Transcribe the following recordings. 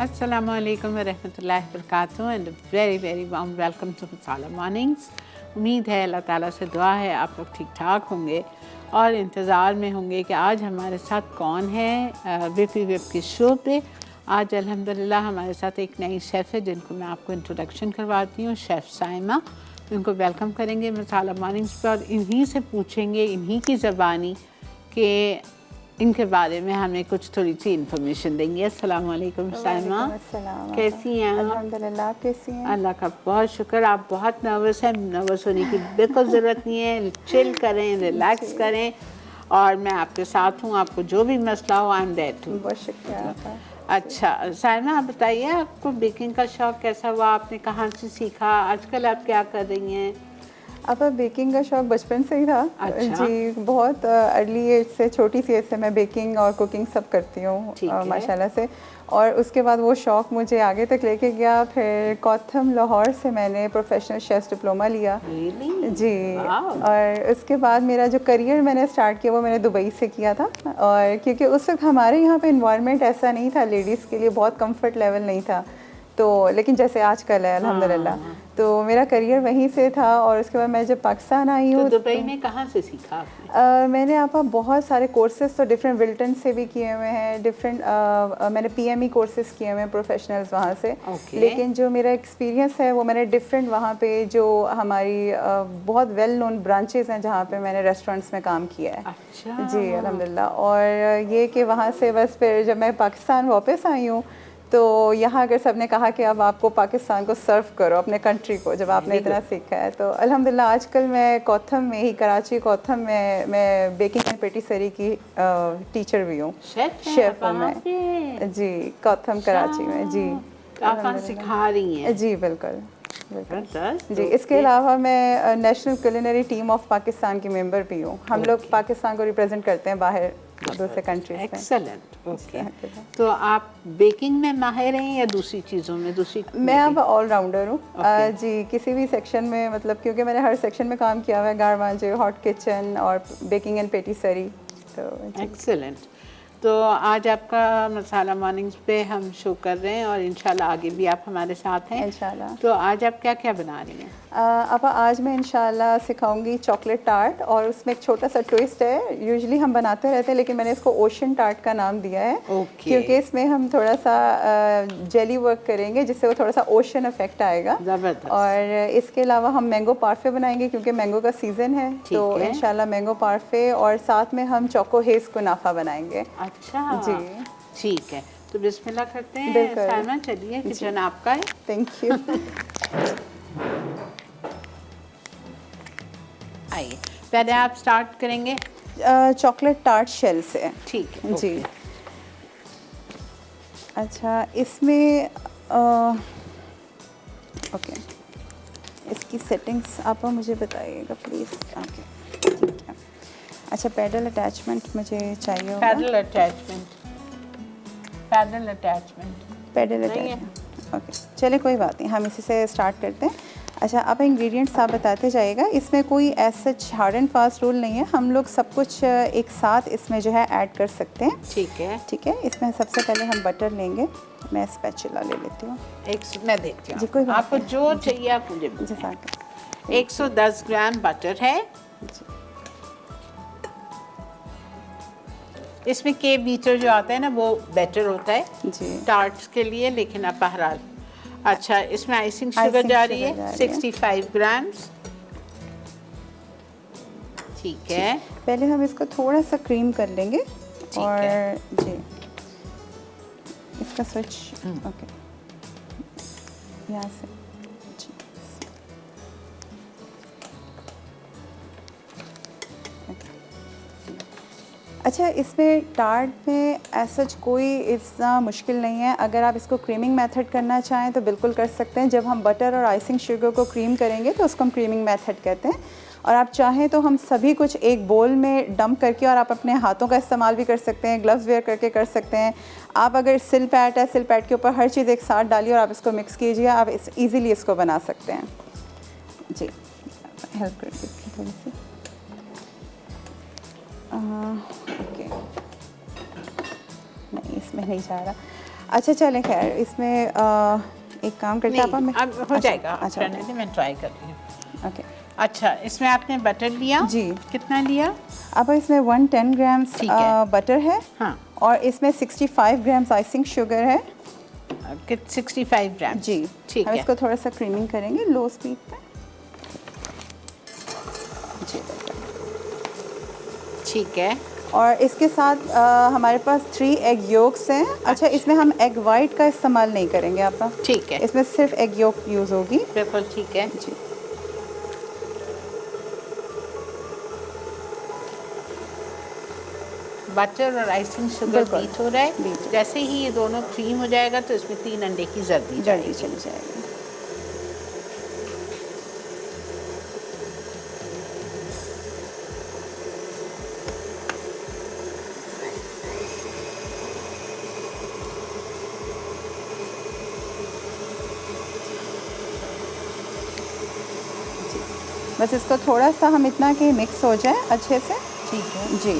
Assalamu alaikum wa rahmatullahi wa barakatuh and a very very warm welcome to Masala Mornings। उम्मीद है अल्लाह ताला से दुआ है आप लोग ठीक ठाक होंगे और इंतज़ार में होंगे कि आज हमारे साथ कौन है बीपी वेब के शो पे। आज अल्हम्दुलिल्लाह हमारे साथ एक नई शेफ़ है जिनको मैं आपको इंट्रोडक्शन करवाती हूँ, शेफ़ साइमा। उनको वेलकम करेंगे मसाला मॉर्निंग्स पे और इन्हीं से पूछेंगे इन्हीं की ज़बानी कि इनके बारे में हमें कुछ थोड़ी सी इन्फॉर्मेशन देंगे। अस्सलाम वालेकुम साइमा, कैसी हैं आप? अल्हम्दुलिल्लाह, आप कैसी हैं? अल्लाह का बहुत शुक्र। आप बहुत नर्वस हैं, नर्वस होने की बिल्कुल ज़रूरत नहीं है। चिल करें, रिलैक्स करें और मैं आपके साथ हूँ। आपको जो भी मसला हो आई एम देयर टू। बहुत शुक्रिया आपका। अच्छा साइमा, आप बताइए आपको बेकिंग का शौक़ कैसा हुआ, आपने कहाँ से सीखा, आजकल आप क्या कर रही हैं? अब बेकिंग का शौक़ बचपन से ही था। अच्छा। जी, बहुत अर्ली एज से, छोटी सी एज से मैं बेकिंग और कुकिंग सब करती हूँ माशाल्लाह से। और उसके बाद वो शौक़ मुझे आगे तक लेके गया। फिर कॉथम लाहौर से मैंने प्रोफेशनल शेफ़ डिप्लोमा लिया। जी। और उसके बाद मेरा जो करियर मैंने स्टार्ट किया वो मैंने दुबई से किया था। और क्योंकि उस वक्त हमारे यहाँ पे इन्वायरमेंट ऐसा नहीं था, लेडीज़ के लिए बहुत कंफर्ट लेवल नहीं था तो, लेकिन जैसे आजकल है अल्हम्दुलिल्लाह। तो मेरा करियर वहीं से था। और उसके बाद मैं जब पाकिस्तान आई हूँ तो दुबई में कहाँ से सीखा आपने? मैंने आप बहुत सारे कोर्सेज तो डिफरेंट विल्टन से भी किए हुए हैं, डिफरेंट मैंने पीएमई कोर्सेज किए हुए हैं प्रोफेशनल्स वहाँ से। लेकिन जो मेरा एक्सपीरियंस है वो मैंने डिफरेंट वहाँ पे जो हमारी बहुत वेल नोन ब्रांचेस हैं जहाँ पे मैंने रेस्टोरेंट्स में काम किया है। अच्छा। जी अल्हम्दुलिल्लाह। और ये कि वहाँ से बस फिर जब मैं पाकिस्तान वापस आई हूँ तो यहाँ अगर सबने कहा कि अब आपको पाकिस्तान को सर्व करो, अपने कंट्री को, जब आपने इतना सीखा है तो अल्हम्दुलिल्लाह आजकल मैं कॉथम में ही, कराची कॉथम में मैं बेकिंग एंड पेटिसरी की टीचर भी हूँ, शेफ़ हूँ मैं। जी, कॉथम कराची में। जी, आप सिखा रही हैं? जी बिल्कुल बिल्कुल। जी, इसके अलावा मैं national culinary team of Pakistan की मेंबर भी हूँ। हम लोग पाकिस्तान को रिप्रेजेंट करते हैं बाहर दूसरे कंट्रीज में। एक्सेलेंट। ओके, तो आप बेकिंग में माहिर हैं या दूसरी चीज़ों में? मैं अब ऑलराउंडर हूँ। जी, किसी भी सेक्शन में, मतलब क्योंकि मैंने हर सेक्शन में काम किया हुआ है, गारवांजे, हॉट किचन और बेकिंग एंड पेटिसरी। तो एक्सेलेंट। तो आज आपका मसाला मॉर्निंग्स पे हम शो कर रहे हैं और इंशाल्लाह आगे भी आप हमारे साथ हैं इंशाल्लाह। तो आज आप क्या क्या बना रही हैं? अब आज मैं इंशाल्लाह सिखाऊंगी चॉकलेट टार्ट और उसमें एक छोटा सा ट्विस्ट है। यूजुअली हम बनाते रहते हैं लेकिन मैंने इसको ओशन टार्ट का नाम दिया है क्योंकि इसमें हम थोड़ा सा जेली वर्क करेंगे जिससे वो थोड़ा सा ओशन इफेक्ट आएगा। और इसके अलावा हम मैंगो पार्फे बनाएंगे क्योंकि मैंगो का सीज़न है तो इंशाल्लाह मैंगो पार्फे, और साथ में हम चोको हेज़ कुनाफा बनाएंगे। अच्छा जी, ठीक है, तो बिस्मिल्लाह करते हैं। साइमा चलिए, किचन आपका है। Thank you. आइए, पहले आप स्टार्ट करेंगे चॉकलेट टार्ट शेल से। ठीक है जी। अच्छा, इसमें ओके, इसकी सेटिंग्स आप मुझे बताइएगा प्लीज़। ओके, ठीक है। अच्छा, पैडल अटैचमेंट मुझे चाहिए होगा। Pedal attachment. ओके, चलिए कोई बात नहीं, हम इसी से स्टार्ट करते हैं। अच्छा, आप इंग्रेडिएंट्स आप बताते जाइएगा। इसमें कोई ऐसा हार्ड एंड फास्ट रूल नहीं है, हम लोग सब कुछ एक साथ इसमें जो है ऐड कर सकते हैं। ठीक है, ठीक है। इसमें सबसे पहले हम बटर लेंगे। मैं स्पैचुला ले लेती हूँ। मैं देखती हूँ जी, कोई बात आपको जो चाहिए आप मुझे। 110 ग्राम बटर है। इसमें के बीटर जो आता है ना वो बेटर होता है जी टार्ट्स के लिए, लेकिन अब बहरहाल। अच्छा, इसमें आइसिंग शुगर जा रही है 65 ग्राम्स। ठीक है, पहले हम इसको थोड़ा सा क्रीम कर लेंगे। और जी, इसका स्विच ओके यहाँ से। जी, अच्छा, इसमें टार्ट में ऐसा कोई इतना मुश्किल नहीं है। अगर आप इसको क्रीमिंग मेथड करना चाहें तो बिल्कुल कर सकते हैं। जब हम बटर और आइसिंग शुगर को क्रीम करेंगे तो उसको हम क्रीमिंग मेथड कहते हैं। और आप चाहें तो हम सभी कुछ एक बोल में डंप करके, और आप अपने हाथों का इस्तेमाल भी कर सकते हैं, ग्लव्स वेयर करके कर सकते हैं। आप अगर सिल पैट है, सिल पैट के ऊपर हर चीज़ एक साथ डालिए और आप इसको मिक्स कीजिए, आप ईज़िली इसको बना सकते हैं। जी, हेल्प कर दीजिए थोड़ी सी। ओके, नहीं इसमें नहीं जा रहा। अच्छा चलें, खैर इसमें एक काम करते हैं आप, अब हो जाएगा। अच्छा मैं ट्राई कर रही हूँ। ओके अच्छा, इसमें आपने बटर लिया जी, कितना लिया? अब इसमें 110 ग्राम्स बटर है। हाँ, और इसमें 65 ग्राम्स आइसिंग शुगर है। 65 ग्राम जी, ठीक है। इसको थोड़ा सा क्रीमिंग करेंगे लो स्पीड पे जी, ठीक है। और इसके साथ हमारे पास 3 एग योक्स हैं। अच्छा, इसमें हम एग वाइट का इस्तेमाल नहीं करेंगे आपा, ठीक है। इसमें सिर्फ एग योक यूज़ होगी। बिल्कुल ठीक है जी। बटर और आइसिंग शुगर बीट हो रहा है। जैसे ही ये दोनों क्रीम हो जाएगा तो इसमें 3 अंडे की जर्दी चली जाएगी। बस इसको थोड़ा सा हम इतना कि मिक्स हो जाए अच्छे से। ठीक है जी।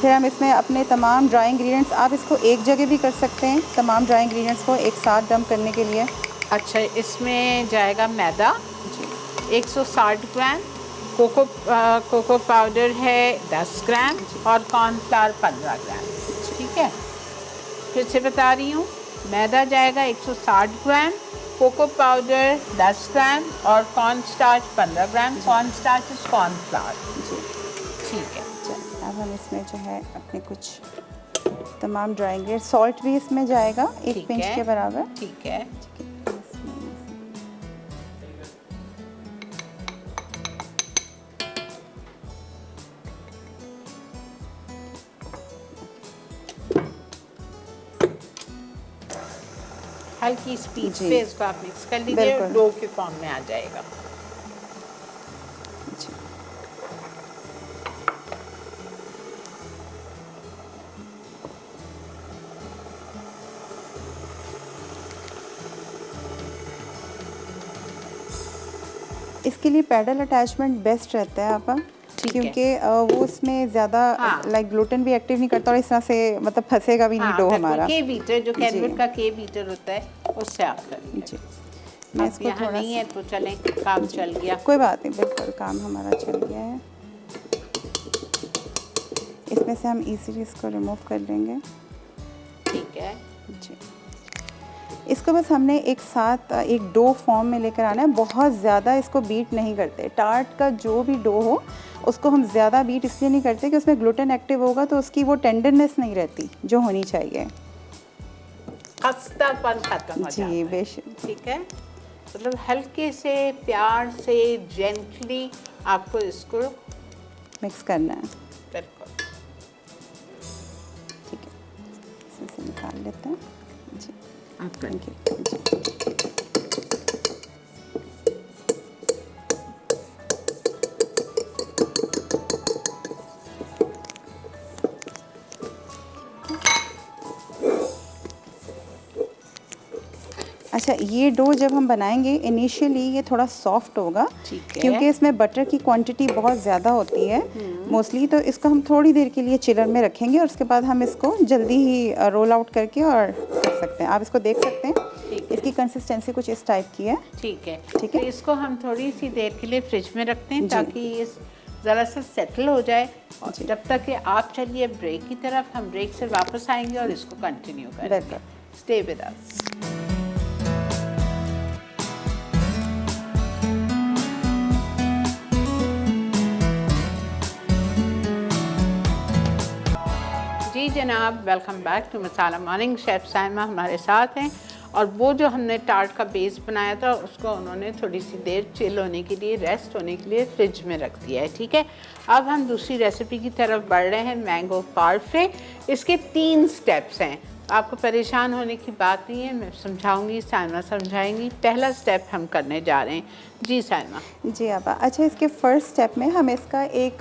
फिर हम इसमें अपने तमाम ड्राई इंग्रेडिएंट्स, आप इसको एक जगह भी कर सकते हैं तमाम ड्राई इंग्रेडिएंट्स को एक साथ डंप करने के लिए। अच्छा, इसमें जाएगा मैदा जी 160 ग्राम, कोको पाउडर है 10 ग्राम और कॉर्नफ्लावर 15 ग्राम। ठीक है, फिर से बता रही हूँ, मैदा जाएगा 160 ग्राम, कोको पाउडर 10 ग्राम और corn starch 15 gram. Corn starch is cornflour जी, ठीक है। अब हम इसमें जो है अपने कुछ तमाम ड्राई इंग्रेडिएंट्स, सॉल्ट भी इसमें जाएगा 1 पिंच के बराबर। ठीक है। हल्की स्पीड पे इसको आप मिक्स कर लीजिए, डो के फॉर्म में आ जाएगा। इसके लिए पैडल अटैचमेंट बेस्ट रहता है आपा, क्योंकि वो उसमें ज़्यादा लाइक ग्लूटेन भी एक्टिव नहीं करता और इस तरह से मतलब फंसेगा भी नहीं डो हमारा। के बीटर जो कैनवट का के बीटर होता है उससे आप करिए जी। मैं इसको थोड़ा नहीं है तो चलें, काम चल गया, कोई बात नहीं, बिल्कुल काम हमारा चल गया है। इसमें से हम इजीली इसको रिमूव कर लेंगे। ठीक है जी। इसको बस हमने एक साथ एक डो फॉर्म में लेकर आना है, बहुत ज़्यादा इसको बीट नहीं करते। टार्ट का जो भी डो हो उसको हम ज़्यादा बीट इसलिए नहीं करते कि उसमें ग्लूटेन एक्टिव होगा तो उसकी वो टेंडरनेस नहीं रहती जो होनी चाहिए, खस्तापन खत्म हो जाता है। जी बेशक। ठीक है, मतलब हल्के से प्यार से जेंटली आपको इसको मिक्स करना है। बिल्कुल ठीक है, इसे निकाल लेते हैं जी। Thank you. अच्छा, ये डो जब हम बनाएंगे इनिशियली ये थोड़ा सॉफ्ट होगा क्योंकि इसमें बटर की क्वांटिटी बहुत ज़्यादा होती है मोस्टली, तो इसको हम थोड़ी देर के लिए चिलर में रखेंगे और उसके बाद हम इसको जल्दी ही रोल आउट करके और कर सकते हैं। आप इसको देख सकते हैं, इसकी कंसिस्टेंसी कुछ इस टाइप की है। ठीक है, ठीक है। तो इसको हम थोड़ी सी देर के लिए फ्रिज में रखते हैं ताकि ये ज़रा सा सेटल हो जाए, और जब तक कि आप चलिए ब्रेक की तरफ, हम ब्रेक से वापस आएंगे और इसको कंटिन्यू करेंगे। Stay with us. जी जनाब, welcome back to Masala Morning. Chef Saima हमारे साथ हैं और वो जो हमने टार्ट का बेस बनाया था उसको उन्होंने थोड़ी सी देर चिल होने के लिए, रेस्ट होने के लिए फ्रिज में रख दिया है। ठीक है, अब हम दूसरी रेसिपी की तरफ बढ़ रहे हैं, मैंगो पार्फे। इसके 3 स्टेप्स हैं, आपको परेशान होने की बात नहीं है, मैं समझाऊंगी, साइमा समझाएंगी। पहला स्टेप हम करने जा रहे हैं। जी साइमा। जी आपा। अच्छा, इसके फर्स्ट स्टेप में हम इसका एक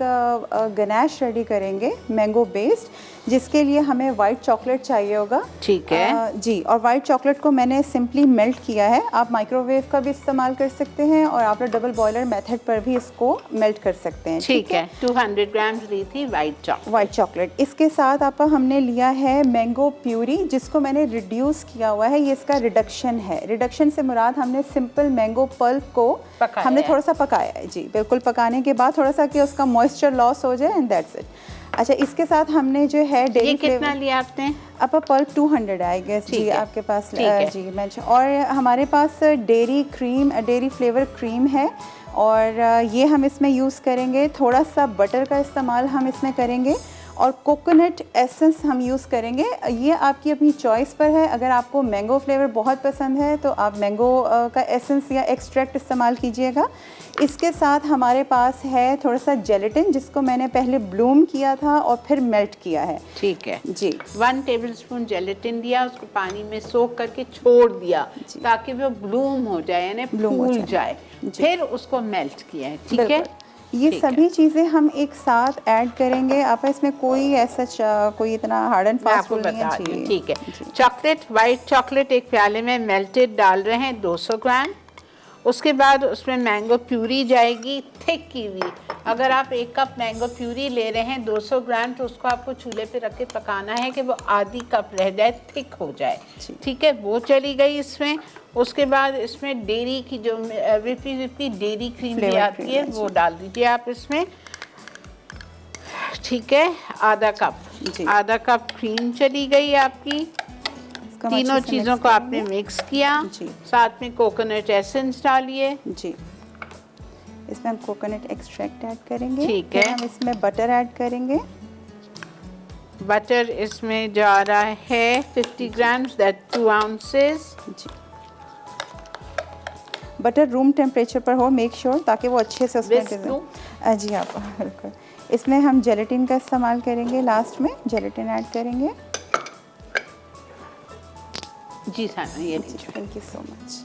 गनाश रेडी करेंगे मैंगो बेस्ड, जिसके लिए हमें वाइट चॉकलेट चाहिए होगा। ठीक है जी, और वाइट चॉकलेट को मैंने सिंपली मेल्ट किया है। आप माइक्रोवेव का भी इस्तेमाल कर सकते हैं और आप डबल बॉयलर मेथड पर भी इसको मेल्ट कर सकते हैं। ठीक है, 200 ग्राम ली थी वाइट चॉकलेट। इसके साथ आपा हमने लिया है मैंगो प्यूरी, नहीं, जिसको मैंने रिड्यूस किया हुआ है, ये इसका रिडक्शन है। रिडक्शन से मुराद हमने सिंपल मैंगो पल्प को हमने थोड़ा सा पकाया है जी, बिल्कुल पकाने के बाद थोड़ा सा कि उसका मॉइस्चर लॉस हो जाए एंड दैट्स इट। अच्छा, इसके साथ हमने जो है डेरी कितना लिया आपने? अपा पल्प 200 आई गेस जी आपके पास जी मैं। और हमारे पास dairy cream, dairy flavour cream है और ये हम इसमें यूज़ करेंगे। थोड़ा सा बटर का इस्तेमाल हम इसमें करेंगे और कोकोनट एसेंस हम यूज़ करेंगे। ये आपकी अपनी चॉइस पर है। अगर आपको मैंगो फ्लेवर बहुत पसंद है तो आप मैंगो का एसेंस या एक्सट्रैक्ट इस्तेमाल कीजिएगा। इसके साथ हमारे पास है थोड़ा सा जेलेटिन, जिसको मैंने पहले ब्लूम किया था और फिर मेल्ट किया है। ठीक है जी। 1 टेबलस्पून जेलेटिन दिया, उसको पानी में सोक करके छोड़ दिया ताकि वो ब्लूम हो जाए, यानी फूल जाए। फिर उसको मेल्ट किया है। ठीक है, ये सभी चीज़ें हम एक साथ ऐड करेंगे। आप इसमें कोई ऐसा कोई इतना हार्ड एंड फास्ट नहीं है। ठीक है, चॉकलेट, वाइट चॉकलेट एक प्याले में मेल्टेड डाल रहे हैं 200 ग्राम। उसके बाद उसमें मैंगो प्यूरी जाएगी, थिक की हुई। अगर आप 1 कप मैंगो प्यूरी ले रहे हैं 200 ग्राम, तो उसको आपको चूल्हे पे रख के पकाना है कि वो आधी कप रह जाए, थिक हो जाए। ठीक है, वो चली गई इसमें। उसके बाद इसमें डेरी की जो विपी डेरी क्रीम भी आती है वो डाल दीजिए आप इसमें। ठीक है, आधा कप क्रीम चली गई आपकी। तीनों चीज़ों को आपने मिक्स किया। साथ में कोकोनट एसेंस डालिए जी। इसमें हम कोकोनट एक्सट्रैक्ट ऐड करेंगे। ठीक है, हम इसमें बटर ऐड करेंगे। बटर इसमें जा रहा है 50 ग्राम्स, दैट 2 आउंसेस जी। बटर रूम टेम्परेचर पर हो, मेक श्योर ताकि वो अच्छे से उसमें जी आप बिल्कुल। इसमें हम जेलेटिन का इस्तेमाल करेंगे। लास्ट में जेलेटिन ऐड करेंगे। जी सर, ये लीजिए। Thank you so much.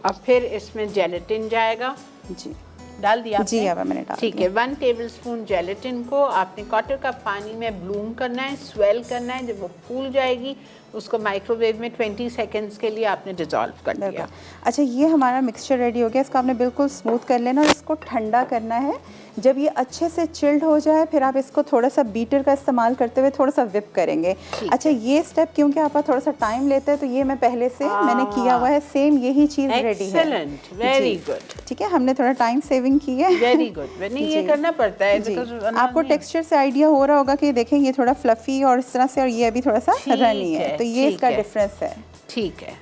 अब फिर इसमें जेलेटिन जाएगा जी, डाल दिया जी अब मैंने डाल ठीक है। 1 टेबलस्पून जेलेटिन को आपने 1/4 कप पानी में ब्लूम करना है, स्वेल करना है। जब वो फूल जाएगी उसको माइक्रोवेव में 20 सेकेंड्स के लिए आपने डिज़ोल्व कर दिया। अच्छा, ये हमारा मिक्सचर रेडी हो गया। इसको आपने बिल्कुल स्मूथ कर लेना और इसको ठंडा करना है। जब ये अच्छे से चिल्ड हो जाए फिर आप इसको थोड़ा सा बीटर का इस्तेमाल करते हुए थोड़ा सा विप करेंगे। अच्छा, ये स्टेप क्योंकि आप थोड़ा सा टाइम लेते हैं तो ये मैं पहले से मैंने किया हुआ है। सेम यही चीज़ रेडी है। Excellent, very good. ठीक है, हमने थोड़ा टाइम सेविंग की है। Very good. नहीं, ये करना पड़ता है। आपको टेक्सचर से आइडिया हो रहा होगा कि देखें ये थोड़ा फ्लफी और इस तरह से, और ये अभी थोड़ा सा रनी है, तो ये इसका डिफरेंस है। ठीक है,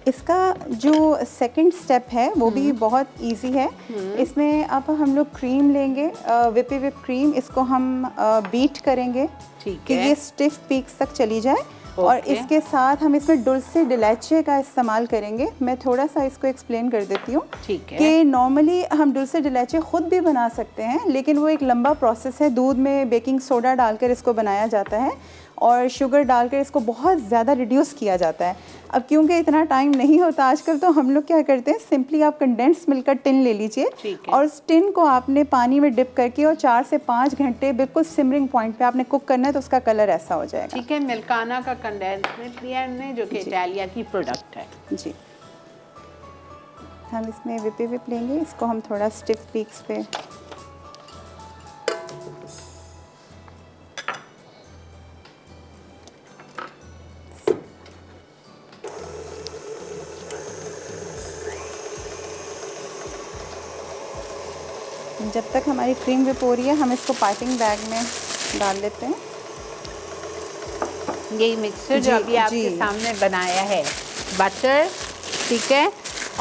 इसका जो सेकंड स्टेप है वो भी बहुत इजी है। इसमें अब हम लोग क्रीम लेंगे, विप क्रीम। इसको हम बीट करेंगे कि ये स्टिफ पीक्स तक चली जाए। और इसके साथ हम इसमें डुल्से डी लेचे का इस्तेमाल करेंगे। मैं थोड़ा सा इसको एक्सप्लेन कर देती हूँ कि नॉर्मली हम डुल्से डी लेचे खुद भी बना सकते हैं, लेकिन वो एक लंबा प्रोसेस है। दूध में बेकिंग सोडा डालकर इसको बनाया जाता है और शुगर डालकर इसको बहुत ज़्यादा रिड्यूस किया जाता है। अब क्योंकि इतना टाइम नहीं होता आजकल, तो हम लोग क्या करते हैं, सिंपली आप कंडेंस मिल्क का टिन ले लीजिए और उस टिन को आपने पानी में डिप करके और 4 से 5 घंटे बिल्कुल सिमरिंग पॉइंट पे आपने कुक करना है, तो उसका कलर ऐसा हो जाएगा। ठीक है, मिल्काना का कंडेंस मिल्क लिया हमने, जो कि इटालिया की प्रोडक्ट है जी। हम इसमें विप लेंगे। इसको हम थोड़ा स्टिफ पीक्स पे जब तक हमारी क्रीम विप हो रही है हम इसको पाइपिंग बैग में डाल लेते हैं। यही मिक्सर जो अभी आपके सामने बनाया है, बटर, ठीक है,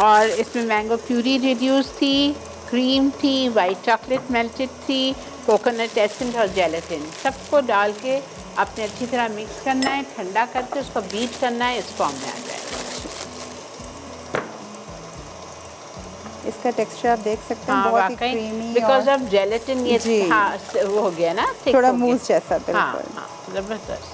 और इसमें मैंगो प्यूरी रिड्यूस थी, क्रीम थी, वाइट चॉकलेट मेल्टेड थी, कोकोनट एसेंस और जेलेटिन, सबको डाल के आपने अच्छी तरह मिक्स करना है। ठंडा करके उसको बीट करना है, इस फॉर्म में आ जाएगा। इसका टेक्सचर आप देख सकते हैं, बहुत ही क्रीमी, बिकॉज ऑफ जेलेटिन ये वो हो गया ना, थोड़ा मूस जैसा। बिल्कुल हाँ, जबरदस्त।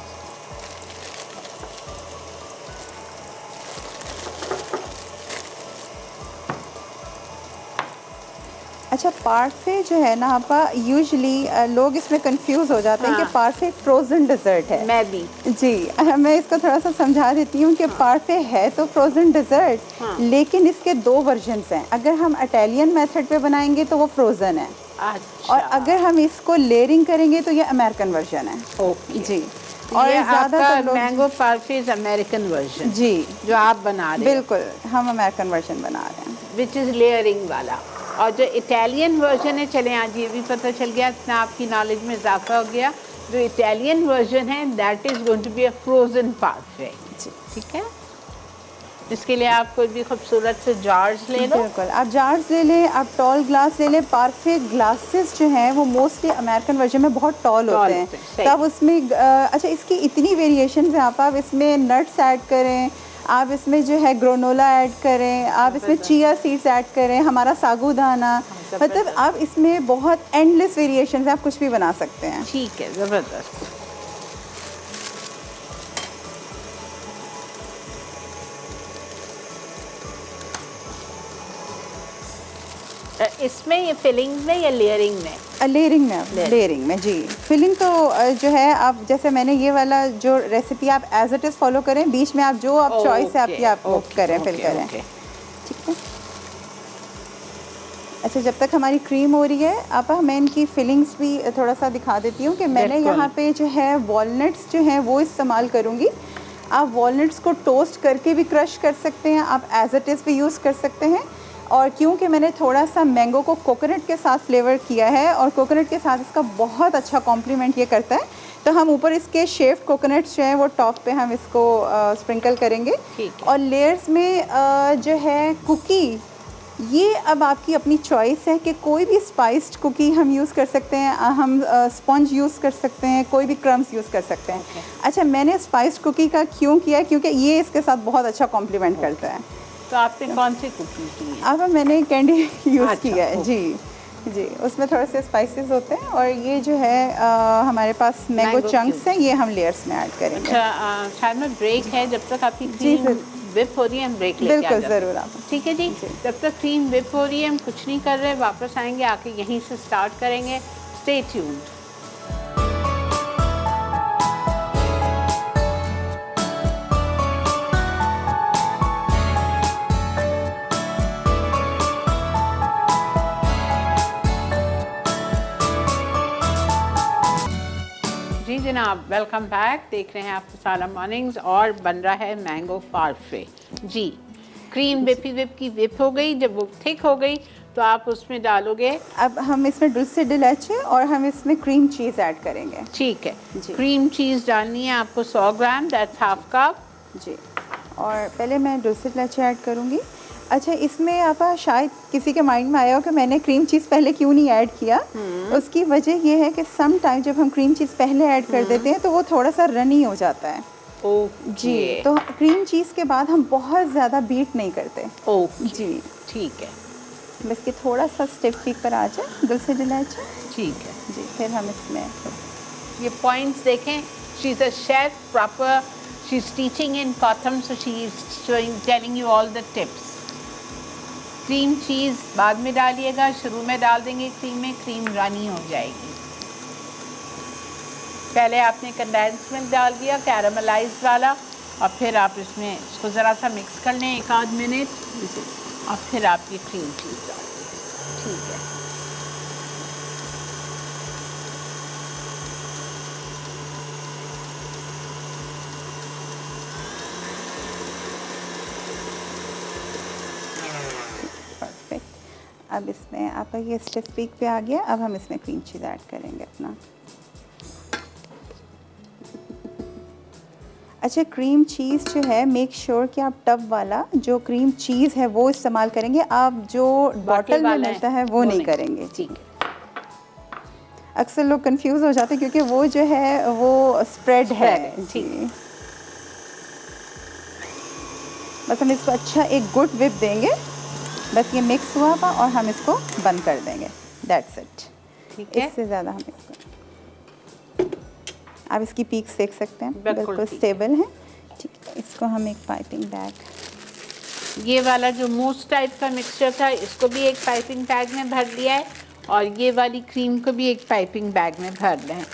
अच्छा, पार्फे जो है ना आपा, यूजुअली लोग इसमें कंफ्यूज हो जाते हैं कि पार्फे फ्रोज़न डेजर्ट है। मैं भी जी, मैं इसको थोड़ा सा समझा देती हूँ कि पार्फे है तो फ्रोज़न डेजर्ट, लेकिन इसके 2 वर्जन्स हैं। अगर हम इटालियन मेथड पे बनाएंगे तो वो फ्रोज़न है। अच्छा। और अगर हम इसको लेयरिंग करेंगे तो ये अमेरिकन वर्जन है। ओके जी। और और ज़्यादातर लोग मैंगो पार्फे इज अमेरिकन वर्जन जी जो आप बना रहे हैं। बिल्कुल, हम अमेरिकन वर्जन बना रहे हैं, विच इज़ लेयरिंग वाला। और जो इटालियन वर्जन है, चले आज ये भी पता चल गया, इतना आपकी नॉलेज में इजाफा हो गया। जो इटालियन वर्जन है that is going to be a frozen parfait. ठीक है, इसके लिए आप कोई भी खूबसूरत से जार्स ले लो। बिल्कुल, आप जार्स ले लें, आप टॉल ग्लास ले लें। पार्फे ग्लासेस जो हैं वो मोस्टली अमेरिकन वर्जन में बहुत टॉल होते हैं, तो आप उसमें अच्छा, इसकी इतनी वेरिएशंस हैं। आप इसमें नट्स ऐड करें, आप इसमें जो है ग्रोनोला ऐड करें, आप इसमें चिया सीड्स ऐड करें, हमारा साबूदाना, मतलब आप इसमें बहुत एंडलेस वेरिएशंस हैं, आप कुछ भी बना सकते हैं। ठीक है, ज़बरदस्त। इसमें ये फिलिंग में या लेयरिंग में? लेयरिंग में जी। फिलिंग तो जो है, आप जैसे मैंने ये वाला जो रेसिपी आप एज इट इज़ फॉलो करें, बीच में आप जो आप चॉइस है आपकी, आप वो करें, फिल करें। ठीक है। अच्छा, जब तक हमारी क्रीम हो रही है आप, मैं इनकी फिलिंग्स भी थोड़ा सा दिखा देती हूँ कि मैंने यहाँ पे जो है वॉलनट्स जो हैं वो इस्तेमाल करूँगी। आप वॉलनट्स को टोस्ट करके भी क्रश कर सकते हैं, आप एज इट इज़ भी यूज़ कर सकते हैं। और क्योंकि मैंने थोड़ा सा मैंगो को कोकोनट के साथ फ्लेवर किया है और कोकोनट के साथ इसका बहुत अच्छा कॉम्प्लीमेंट ये करता है, तो हम ऊपर इसके शेव्ड कोकोनट्स जो हैं वो टॉप पे हम इसको स्प्रिंकल करेंगे। और लेयर्स में जो है कुकी, ये अब आपकी अपनी चॉइस है कि कोई भी स्पाइस्ड कुकी हम यूज़ कर सकते हैं, हम स्पंज यूज़ कर सकते हैं, कोई भी क्रम्स यूज़ कर सकते हैं। अच्छा, मैंने स्पाइस्ड कुकी का क्यों किया, क्योंकि ये इसके साथ बहुत अच्छा कॉम्प्लीमेंट करता है। तो आपने कौन सी कुकिंग की है? अब मैंने कैंडी यूज़ किया है जी। जी, उसमें थोड़े से स्पाइसेस होते हैं। और ये जो है हमारे पास मैंगो चंक्स हैं, ये हम लेयर्स में ऐड करेंगे। अच्छा, शायद में ब्रेक है, जब तक आपकी क्रीम विप हो रही है हम ब्रेक लेके आ जाते हैं। बिल्कुल, ज़रूर आप। ठीक है जी, जब तक क्रीम विप हो रही है हम कुछ नहीं कर रहे, वापस आएंगे, आके यहीं से स्टार्ट करेंगे। Stay tuned. जी जनाब, वेलकम बैक। देख रहे हैं आप मसाला मॉर्निंग्स और बन रहा है मैंगो पार्फे। जी, क्रीम विप की हो गई, जब वो थिक हो गई तो आप उसमें डालोगे। अब हम इसमें दूसरे डिलाचे और हम इसमें क्रीम चीज़ ऐड करेंगे। ठीक है, क्रीम चीज़ डालनी है आपको 100 ग्राम, दैट्स हाफ कप। जी, और पहले मैं दूसरे डिलाचे ऐड करूँगी। अच्छा, इसमें आप शायद किसी के माइंड में आया हो कि मैंने क्रीम चीज़ पहले क्यों नहीं ऐड किया। उसकी वजह ये है कि सम टाइम जब हम क्रीम चीज़ पहले ऐड कर देते हैं तो वो थोड़ा सा रनी हो जाता है। जी, तो क्रीम चीज़ के बाद हम बहुत ज़्यादा बीट नहीं करते। जी, ठीक है, बस कि थोड़ा सा स्टिफ पीक पर आ जाए दूसरे डिलाचे। ठीक है जी, फिर हम इसमें ये पॉइंट्स देखें। She is a chef proper, she is teaching in Cotham, so she is telling you all the tips. Cream cheese बाद में डालिएगा, शुरू में डाल देंगे क्रीम में, क्रीम रानी हो जाएगी। पहले आपने कंडेंस मिल्क डाल दिया कैरामलाइज्ड वाला, और फिर आप इसमें इसको ज़रा सा मिक्स कर लें 1 आध मिनट, और फिर आप ये क्रीम चीज़ डाल दें। ठीक है, अब इसमें आपका ये स्टिफ पीक पे आ गया। अब हम इसमें क्रीम चीज़ ऐड करेंगे अपना। अच्छा, क्रीम चीज़ जो है मेक श्योर कि आप टब वाला जो क्रीम चीज़ है वो इस्तेमाल करेंगे, आप जो बॉटल में मिलता है वो नहीं करेंगे। ठीक है, अक्सर लोग कंफ्यूज हो जाते हैं क्योंकि वो जो है वो स्प्रेड है। जी, बस हम इसको अच्छा एक गुड विप देंगे। बस ये मिक्स हुआ था और हम इसको बंद कर देंगे, दैट्स इट। ठीक है, इससे ज़्यादा हम इसको, आप इसकी पीक्स देख सकते हैं, बिल्कुल स्टेबल है। ठीक है, इसको हम एक पाइपिंग बैग ये वाला जो मूस टाइप का मिक्सचर था इसको भी एक पाइपिंग बैग में भर लिया है और ये वाली क्रीम को भी एक पाइपिंग बैग में भर लें।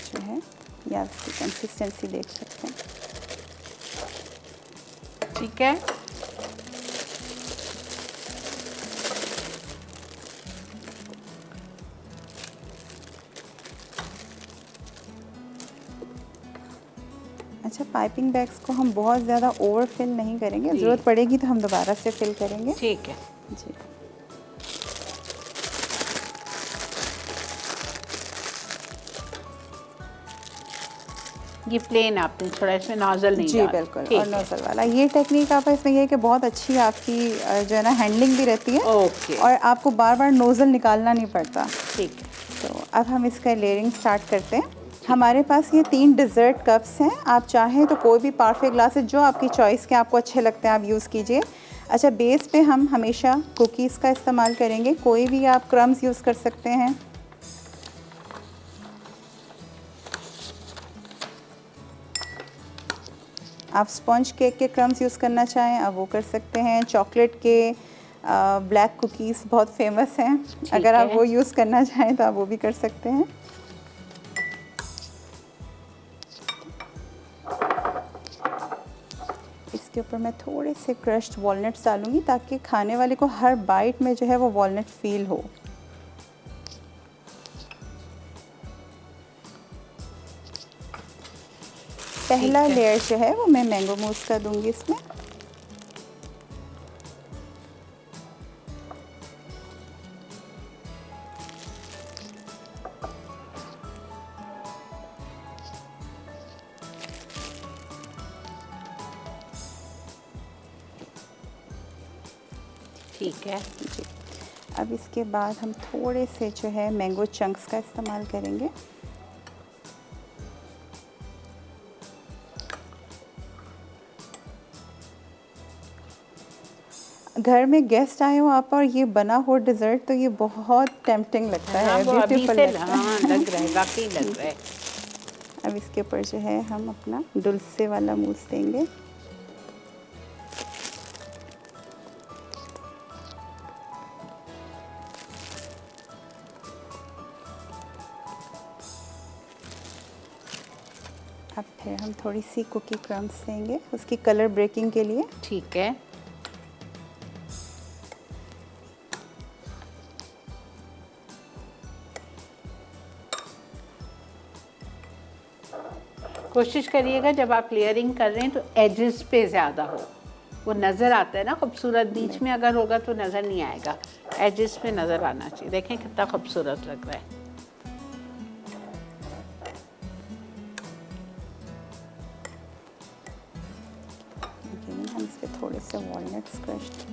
जो है या इसकी कंसिस्टेंसी देख सकते हैं। ठीक है, अच्छा, पाइपिंग बैग्स को हम बहुत ज़्यादा ओवर फिल नहीं करेंगे, ज़रूरत पड़ेगी तो हम दोबारा से फिल करेंगे। ठीक है जी। ये प्लेन आपने थोड़ा इसमें नोजल नहीं जी डाला। बिल्कुल, ठीक और है। नोजल वाला ये टेक्निक आप इसमें ये है कि बहुत अच्छी आपकी जो है ना हैंडलिंग भी रहती है। ओके, और आपको बार बार नोजल निकालना नहीं पड़ता। ठीक है। तो अब हम इसका लेयरिंग स्टार्ट करते हैं। हमारे पास ये 3 डिज़र्ट कप्स हैं। आप चाहें तो कोई भी पारफे ग्लासेस जो आपकी चॉइस के आपको अच्छे लगते हैं आप यूज़ कीजिए। अच्छा, बेस पे हम हमेशा कुकीज़ का इस्तेमाल करेंगे। कोई भी आप क्रम्स यूज़ कर सकते हैं। आप स्पंज केक के क्रम्स यूज़ करना चाहें आप वो कर सकते हैं। चॉकलेट के ब्लैक कुकीज़ बहुत फेमस हैं, अगर आप वो यूज़ करना चाहें तो आप वो भी कर सकते हैं। इसके ऊपर मैं थोड़े से क्रश्ड वॉलनट्स डालूंगी ताकि खाने वाले को हर बाइट में जो है वो वॉलनट फील हो। पहला लेयर जो है वो मैं मैंगो मूस का दूंगी इसमें। ठीक है जी। अब इसके बाद हम थोड़े से जो है मैंगो चंक्स का इस्तेमाल करेंगे। घर में गेस्ट आए हो आप और ये बना हुआ डिज़र्ट तो ये बहुत टेम्पटिंग लगता है, ब्यूटीफुल लगता है। हाँ, लग रहा है, वाकई लग रहा है। अब इसके ऊपर जो है हम अपना डुल्से वाला मूस देंगे। अब फिर हम थोड़ी सी कुकी क्रम्स देंगे उसकी कलर ब्रेकिंग के लिए। ठीक है, कोशिश करिएगा जब आप लेयरिंग कर रहे हैं तो एजेस पे ज़्यादा हो, वो नज़र आता है ना खूबसूरत। बीच में अगर होगा तो नज़र नहीं आएगा, एजेस पे नज़र आना चाहिए। देखें कितना खूबसूरत लग रहा है। हम इस पे थोड़े से वॉलनट्स क्रश्ड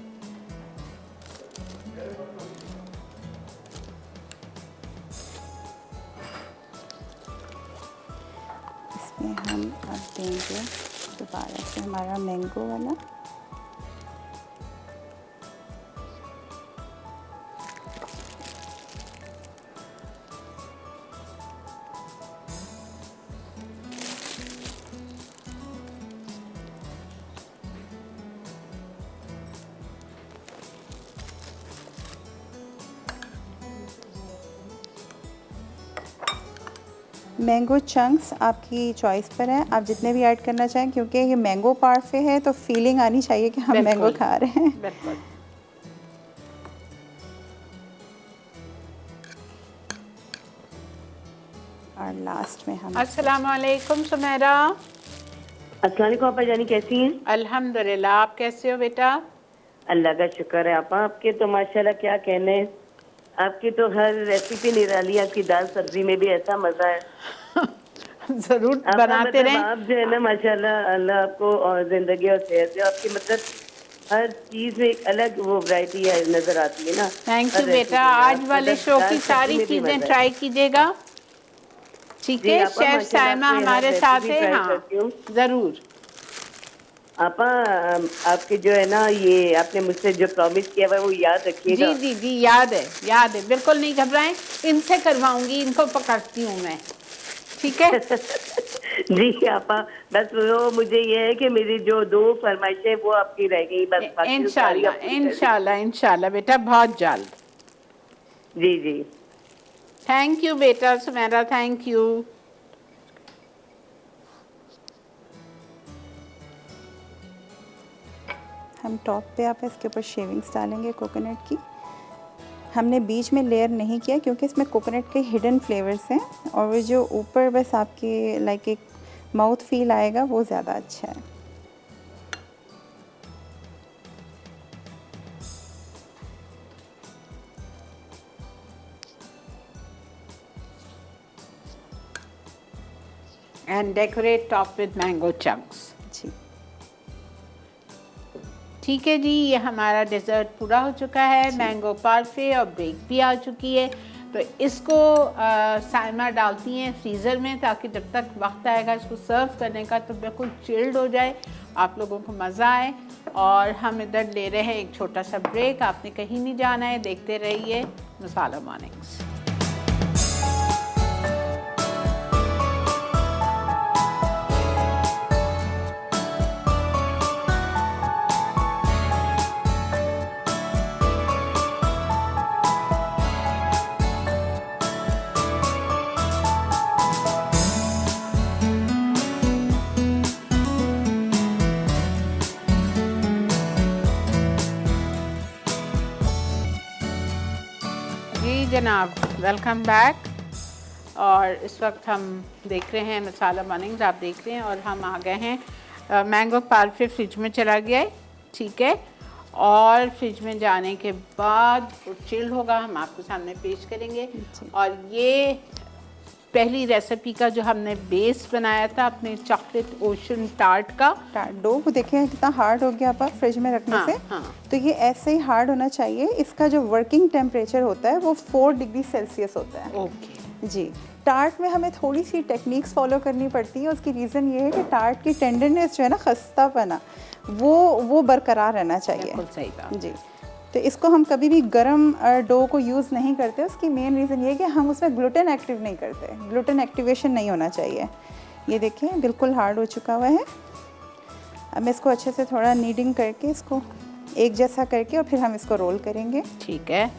इसमें हम अब देंगे दोबारा से हमारा मैंगो वाला। मैंगो चंक्स आपकी चॉइस पर है, आप जितने भी ऐड करना चाहें, क्योंकि ये मैंगो पार्फे है तो फीलिंग आनी चाहिए कि हम मैंगो खा रहे हैं। बिल्कुल। और लास्ट में हम अस्सलाम वालेकुम सुमेरा। अस्सलाम वालेकुम आपा जानी, कैसी हैं? अल्हम्दुलिल्लाह, आप कैसे हो बेटा? अल्लाह का शुक्र है आपा, आपके तो माशाल्लाह क्या कहने, आपकी तो हर रेसिपी निराली, आपकी दाल सब्जी में भी ऐसा मजा है। जरूर बनाते रहें। आप जो है ना माशाल्लाह, अल्लाह आपको और जिंदगी और सेहत दे। आपकी मतलब हर चीज में एक अलग वो वैरायटी है नजर आती है ना। थैंक हर यू बेटा, recipe में। आज आप वाले मतलब शो दाल की सब्जी सारी में भी चीज़ें मजा है। ट्राई कीजिएगा, ठीक जी है। आपा, शेफ माशाल्लाह साइमा आपके हर हमारे साथ रेसिपी है, ट्राई हाँ करती हूँ। ज़रूर। आपा आपके जो है ना, ये आपने मुझसे जो प्रॉमिस किया हुआ है वो याद जी रखिएगा। जी जी, याद है, याद है, बिल्कुल नहीं घबराएं। इनसे करवाऊंगी, इनको पकड़ती हूँ मैं, ठीक है। जी आपा, बस वो मुझे ये है कि मेरी जो 2 फरमाइशें वो आपकी रह गई, बस बाकी तो सारी इंशाल्लाह आप पूरी कर देंगे। इंशाल्लाह इंशाल्लाह बेटा, बहुत जल्द। जी जी। थैंक यू बेटा सुमेरा, थैंक यू। हम टॉप पे आप इसके ऊपर शेविंग्स डालेंगे कोकोनट की। हमने बीच में लेयर नहीं किया क्योंकि इसमें कोकोनट के हिडन फ्लेवर्स हैं, और वो जो ऊपर बस आपके लाइक एक माउथ फील आएगा वो ज़्यादा अच्छा है। And decorate top with mango chunks. जी ठीक है जी, ये हमारा डेजर्ट पूरा हो चुका है। मैंगो पार्फे और ब्रेक भी आ चुकी है। तो इसको साइमा डालती हैं फ्रीज़र में, ताकि जब तक वक्त आएगा इसको सर्व करने का तो बिल्कुल चिल्ड हो जाए, आप लोगों को मज़ा आए। और हम इधर ले रहे हैं एक छोटा सा ब्रेक। आपने कहीं नहीं जाना है, देखते रहिए मसाला मॉर्निंग्स। जी जनाब, वेलकम बैक। और इस वक्त हम देख रहे हैं मसाला मॉर्निंग्स, आप देख रहे हैं, और हम आ गए हैं मैंगो पार्फे फ्रिज में चला गया है, ठीक है। और फ्रिज में जाने के बाद वो चिल्ड होगा, हम आपके सामने पेश करेंगे। और ये पहली रेसिपी का जो हमने बेस बनाया था अपने चॉकलेट ओशन टार्ट का डो, वो देखें कितना हार्ड हो गया आप फ्रिज में रखने हाँ, से। हाँ। तो ये ऐसे ही हार्ड होना चाहिए। इसका जो वर्किंग टेम्परेचर होता है वो 4 डिग्री सेल्सियस होता है। ओके जी, टार्ट में हमें थोड़ी सी टेक्निक्स फॉलो करनी पड़ती है। उसकी रीज़न ये है कि टार्ट की टेंडरनेस जो है ना, खस्तापना, वो बरकरार रहना चाहिए। बिल्कुल सही बात। जी, तो इसको हम कभी भी गरम डो को यूज़ नहीं करते। उसकी मेन रीज़न ये है कि हम उसमें ग्लूटेन एक्टिव नहीं करते, ग्लूटेन एक्टिवेशन नहीं होना चाहिए। ये देखिए बिल्कुल हार्ड हो चुका हुआ है। अब मैं इसको अच्छे से थोड़ा नीडिंग करके इसको एक जैसा करके और फिर हम इसको रोल करेंगे। ठीक है।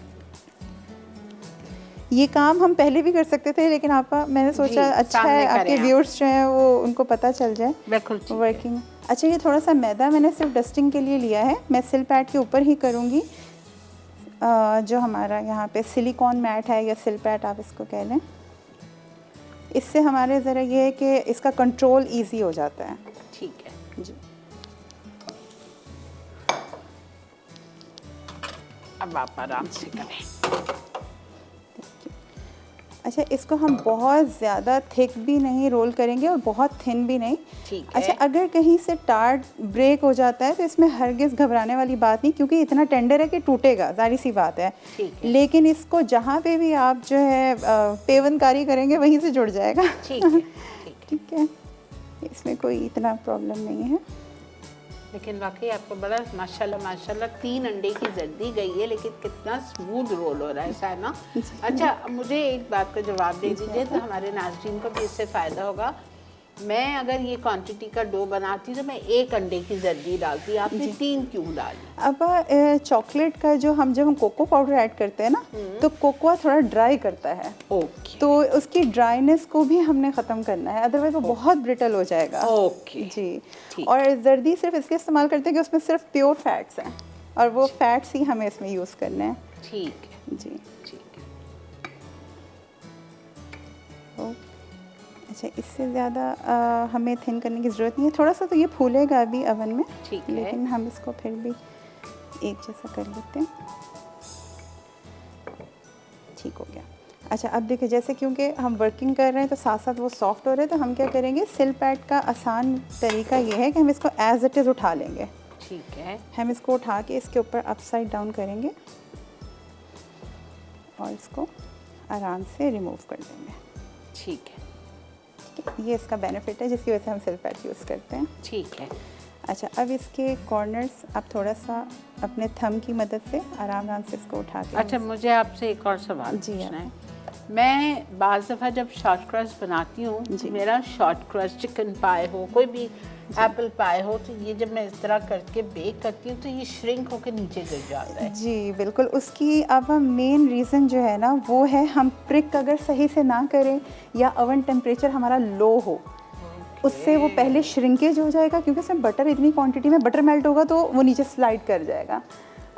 ये काम हम पहले भी कर सकते थे, लेकिन मैंने सोचा अच्छा है आपके व्यूअर्स जो हैं वो उनको पता चल जाए बिल्कुल वर्किंग। अच्छा, ये थोड़ा सा मैदा मैंने सिर्फ डस्टिंग के लिए लिया है। मैं सिल पैड के ऊपर ही करूँगी। जो हमारा यहाँ पे सिलिकॉन मैट है या सिल पैड आप इसको कह लें, इससे हमारे ज़रा ये है कि इसका कंट्रोल इजी हो जाता है। ठीक है जी, अब आप आराम से करें। अच्छा, इसको हम बहुत ज़्यादा थिक भी नहीं रोल करेंगे और बहुत थिन भी नहीं। ठीक है। अच्छा, अगर कहीं से टार्ट ब्रेक हो जाता है तो इसमें हरगिज़ घबराने वाली बात नहीं, क्योंकि इतना टेंडर है कि टूटेगा, जाहिर सी बात है। ठीक है। लेकिन इसको जहाँ पे भी आप जो है पेवनकारी करेंगे वहीं से जुड़ जाएगा। ठीक है, ठीक है, इसमें कोई इतना प्रॉब्लम नहीं है। लेकिन वाकई आपको बड़ा माशाल्लाह माशाल्लाह 3 अंडे की जर्दी गई है, लेकिन कितना स्मूथ रोल हो रहा है, ऐसा है ना। अच्छा, मुझे एक बात का जवाब दे दीजिए तो हमारे नाज़रीन को भी इससे फ़ायदा होगा। मैं अगर ये क्वांटिटी का डो बनाती तो मैं 1 अंडे की जर्दी डालती, आपने 3 क्यों डाली? अब चॉकलेट का जब हम कोको पाउडर ऐड करते हैं ना, तो कोकोआ थोड़ा ड्राई करता है। ओके, तो उसकी ड्राइनेस को भी हमने ख़त्म करना है, अदरवाइज वो बहुत ब्रिटल हो जाएगा। ओके जी, और जर्दी सिर्फ इसलिए इस्तेमाल करते हैं कि उसमें सिर्फ प्योर फैट्स हैं, और वो फैट्स ही हमें इसमें यूज़ करने हैं। ठीक है जी, ठीक है। अच्छा, इससे ज़्यादा हमें थिन करने की ज़रूरत नहीं है। थोड़ा सा तो ये फूलेगा अभी ओवन में, ठीक है। लेकिन हम इसको फिर भी एक जैसा कर लेते हैं। ठीक हो गया। अच्छा, अब देखिए, जैसे क्योंकि हम वर्किंग कर रहे हैं तो साथ साथ वो सॉफ्ट हो रहे हैं, तो हम क्या करेंगे, सिल पैड का आसान तरीका ये है कि हम इसको एज इट इज़ उठा लेंगे। ठीक है। हम इसको उठा के इसके ऊपर अपसाइड डाउन करेंगे और इसको आराम से रिमूव कर देंगे। ठीक है। ये इसका बेनिफिट है जिसकी वजह से हम सिल पैड यूज़ करते हैं। ठीक है। अच्छा, अब इसके कॉर्नर्स आप थोड़ा सा अपने थंब की मदद से आराम आराम से इसको उठा के। अच्छा, मुझे आपसे एक और सवाल जी, पूछना है। मैं बाज़ दफ़ा जब शॉर्ट क्रस्ट बनाती हूँ, मेरा शॉर्ट क्रस्ट चिकन पाए हो, कोई भी एप्पल पाए हो, तो ये जब मैं इस तरह करके बेक करती हूँ तो ये श्रिंक होकर नीचे गिर जाता है। जी बिल्कुल, उसकी अब मेन रीज़न जो है ना वो है हम प्रिक अगर सही से ना करें या ओवन टेम्परेचर हमारा लो हो, उससे वो पहले श्रिंकेज हो जाएगा क्योंकि उसमें बटर इतनी क्वांटिटी में बटर मेल्ट होगा तो वो नीचे स्लाइड कर जाएगा।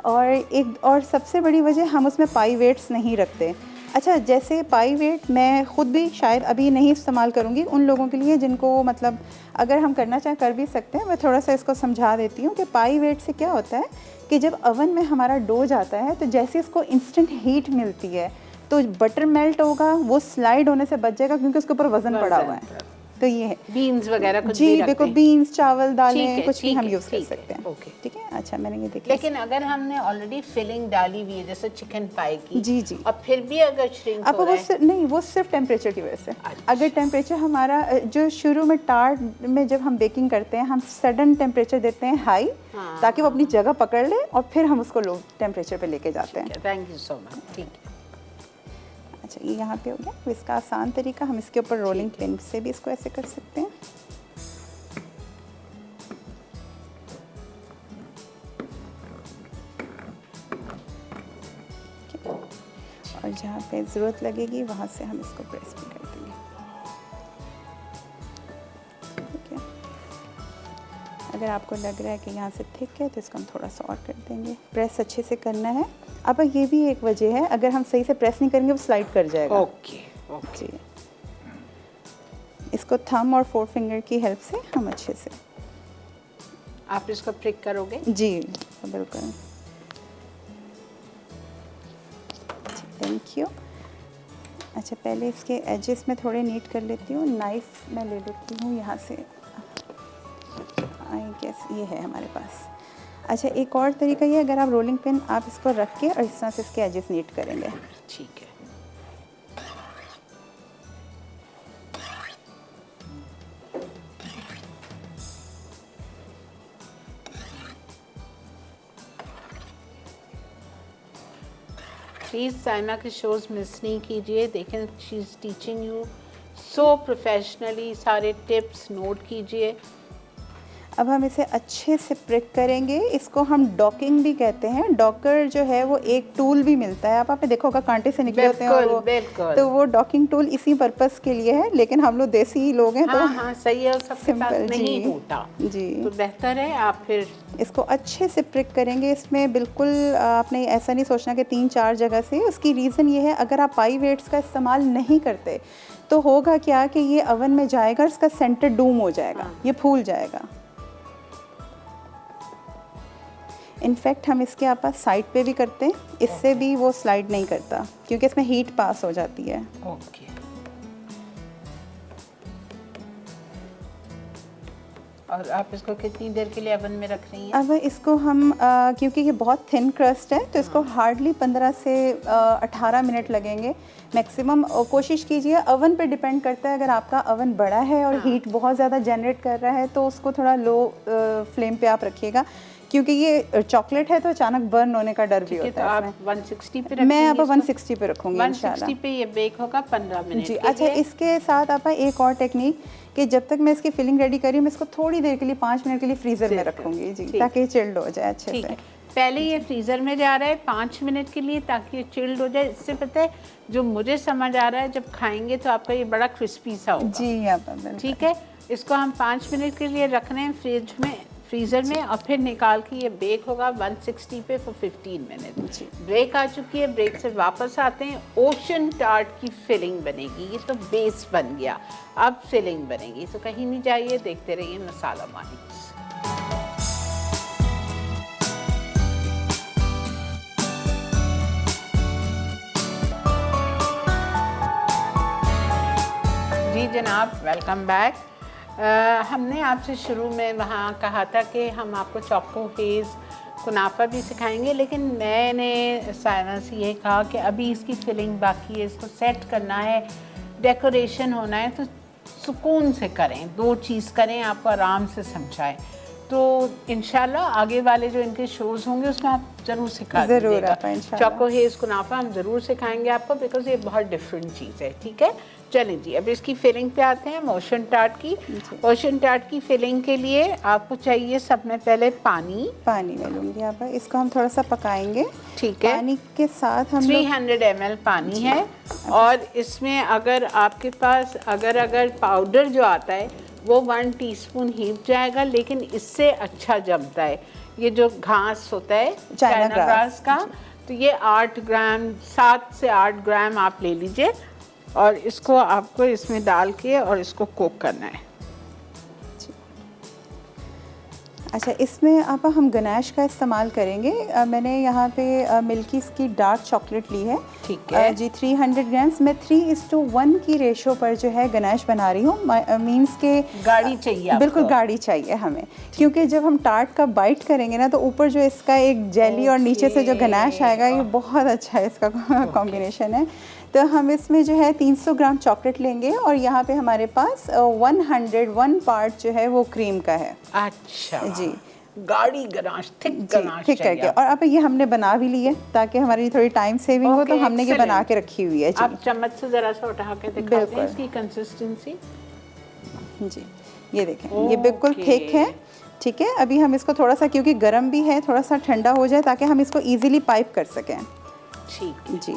और सबसे बड़ी वजह हम उसमें पाई वेट्स नहीं रखते। अच्छा, जैसे पाई वेट मैं ख़ुद भी शायद अभी नहीं इस्तेमाल करूँगी, उन लोगों के लिए जिनको मतलब अगर हम करना चाहें कर भी सकते हैं। मैं थोड़ा सा इसको समझा देती हूँ कि पाई वेट से क्या होता है कि जब अवन में हमारा डो जाता है तो जैसे इसको इंस्टेंट हीट मिलती है तो बटर मेल्ट होगा, वो स्लाइड होने से बच जाएगा क्योंकि उसके ऊपर वज़न पड़ा हुआ है। तो ये है बीन्स वगैरह कुछ जी भी बिल्कुल, बीन्स, चावल, दालें कुछ भी हम है, यूज़ कर ठीक है, सकते हैं। ओके। ठीक है। अच्छा, मैंने ये देखा। लेकिन अगर हमने ऑलरेडी फिलिंग डाली हुई है जैसे चिकन पाई की, जी जी, और फिर भी अगर श्रिंक अब हो रहा है, नहीं, वो सिर्फ टेम्परेचर की वजह से। अगर टेम्परेचर हमारा जो शुरू में टार्ट में जब हम बेकिंग करते हैं हम सडन टेम्परेचर देते हैं हाई, ताकि वो अपनी जगह पकड़ ले और फिर हम उसको लो टेम्परेचर पे लेके जाते हैं। Thank you so much. ठीक है। अच्छा, ये यहाँ पे हो गया। तो इसका आसान तरीका, हम इसके ऊपर रोलिंग पिन से भी इसको ऐसे कर सकते हैं। और जहाँ पे ज़रूरत लगेगी वहाँ से हम इसको प्रेस भी कर देंगे। ठीक है। अगर आपको लग रहा है कि यहाँ से थिक है तो इसको हम थोड़ा सा और कर देंगे। प्रेस अच्छे से करना है। अब ये भी एक वजह है, अगर हम सही से प्रेस नहीं करेंगे वो स्लाइड कर जाएगा। Okay okay. इसको थंब और 4 फिंगर की हेल्प से हम अच्छे से। आप इसको प्रिक करोगे? जी बिल्कुल। Thank you. अच्छा, पहले इसके एजेस में थोड़े नीट कर लेती हूँ। नाइफ़ मैं ले लेती हूँ यहाँ से। आई गेस ये है हमारे पास। अच्छा, एक और तरीका ये, अगर आप रोलिंग पिन आप इसको रख के और इस तरह से इसके एजेस नीट करेंगे। ठीक है। प्लीज़ साइमा के शोज़ मिस नहीं कीजिए। देखें, she is teaching you so professionally, सारे टिप्स नोट कीजिए। अब हम इसे अच्छे से प्रिक करेंगे। इसको हम डॉकिंग भी कहते हैं। डॉकर जो है वो एक टूल भी मिलता है, आपने देखा होगा कांटे से निकले होते हैं और वो, तो वो डॉकिंग टूल इसी पर्पस के लिए है। लेकिन हम लोग देसी लोग हैं तो हाँ सही है, सबके पास नहीं होता जी, तो बेहतर है आप फिर इसको अच्छे से प्रिक करेंगे। इसमें बिल्कुल आपने ऐसा नहीं सोचना कि 3-4 जगह से। उसकी रीज़न ये है, अगर आप पाई वेट्स का इस्तेमाल नहीं करते तो होगा क्या कि ये ओवन में जाएगा, इसका सेंटर डूम हो जाएगा, ये फूल जाएगा। इनफैक्ट हम इसके आपस साइड पे भी करते हैं, इससे भी वो स्लाइड नहीं करता क्योंकि इसमें हीट पास हो जाती है। ओके। और आप इसको कितनी देर के लिए ओवन में रख रही हैं? अब इसको हम क्योंकि ये बहुत थिन क्रस्ट है तो इसको हार्डली 15 से 18 मिनट लगेंगे मैक्सिमम। कोशिश कीजिए, ओवन पे डिपेंड करता है। अगर आपका ओवन बड़ा है और हीट बहुत ज़्यादा जनरेट कर रहा है तो उसको थोड़ा लो फ्लेम पे आप रखिएगा, क्योंकि ये चॉकलेट है तो अचानक बर्न होने का डर भी होता है। आप 160 पे रखेंगे? मैं अब 160 पे रखूँगी इंशाल्लाह। 160 पे ये बेक होगा 15 मिनट जी। के अच्छा, लिए। इसके साथ आप एक और टेक्निक कि जब तक मैं इसकी फिलिंग रेडी करी, मैं इसको थोड़ी देर के लिए 5 मिनट के लिए फ्रीज़र में रखूँगी जी, ताकि चिल्ड हो जाए अच्छे से। पहले ये फ्रीज़र में जा रहा है 5 मिनट के लिए ताकि ये चिल्ड हो जाए। इससे पता है, जो मुझे समझ आ रहा है, जब खाएंगे तो आपका ये बड़ा क्रिस्पी सा होगा। जी आप ठीक है। इसको हम 5 मिनट के लिए रख रहे हैं फ्रीज़र में और फिर निकाल के ये बेक होगा 160 पे फॉर 15 मिनट। ब्रेक आ चुकी है, ब्रेक से वापस आते हैं। ओशन टार्ट की फिलिंग बनेगी। ये तो बेस बन गया, अब फिलिंग बनेगी। तो कहीं नहीं जाइए, देखते रहिए मसाला मॉर्निंग्स। जी जनाब, वेलकम बैक। हमने आपसे शुरू में वहाँ कहा था कि हम आपको चोको हेज़ कुनाफा भी सिखाएंगे, लेकिन मैंने सायना से ये कहा कि अभी इसकी फिलिंग बाकी है, इसको सेट करना है, डेकोरेशन होना है, तो सुकून से करें, 2 चीज़ करें, आपको आराम से समझाएं। तो इंशाल्लाह आगे वाले जो इनके शोज़ होंगे उसमें आप ज़रूर सिखा दीजिएगा। चोको हेज़ कुनाफा हम ज़रूर सिखाएंगे आपको, बिकॉज ये बहुत डिफरेंट चीज़ है। ठीक है, चलें जी, अब इसकी फिलिंग पे आते हैं। ओशन टार्ट की फिलिंग के लिए आपको चाहिए सब में पहले पानी मैं लूँगी यहाँ पर। इसको हम थोड़ा सा पकाएंगे। ठीक है, पानी के साथ हम 300 ml पानी है, और इसमें अगर आपके पास अगर पाउडर जो आता है वो 1 टीस्पून ही जाएगा, लेकिन इससे अच्छा जमता है। ये जो घास होता है चाइना ग्रास का, तो ये 8 ग्राम 7 से 8 ग्राम आप ले लीजिए, और इसको आपको इसमें डाल के और इसको कुक करना है। अच्छा, इसमें आप हम गनाश का इस्तेमाल करेंगे। मैंने यहाँ पे मिल्कीज़ की डार्क चॉकलेट ली है। ठीक है जी, 300 ग्राम्स। मैं 3:1 की रेशो पर जो है गनाश बना रही हूँ। मीन्स के गाढ़ी चाहिए आपको। बिल्कुल गाढ़ी चाहिए हमें, क्योंकि जब हम टार्ट का बाइट करेंगे ना, तो ऊपर जो इसका एक जेली और नीचे से जो गनाश आएगा, ये बहुत अच्छा है, इसका कॉम्बिनेशन है। तो हम इसमें जो है 300 ग्राम चॉकलेट लेंगे, और यहाँ पे हमारे पास 101 पार्ट जो है वो क्रीम का है। अच्छा जी, गाढ़ी गनाश, थिक गनाश ठीक करके। और अब ये हमने बना भी ली है ताकि हमारी थोड़ी टाइम सेविंग हो, तो हमने ये बना के रखी हुई है। आप चम्मच से जरा सा उठा के दिखा दें इसकी कंसिस्टेंसी। जी, ये देखें, ये बिल्कुल थिक है। ठीक है, अभी हम इसको थोड़ा सा, क्योंकि गर्म भी है, थोड़ा सा ठंडा हो जाए ताकि हम इसको इजीली पाइप कर सकें। ठीक जी,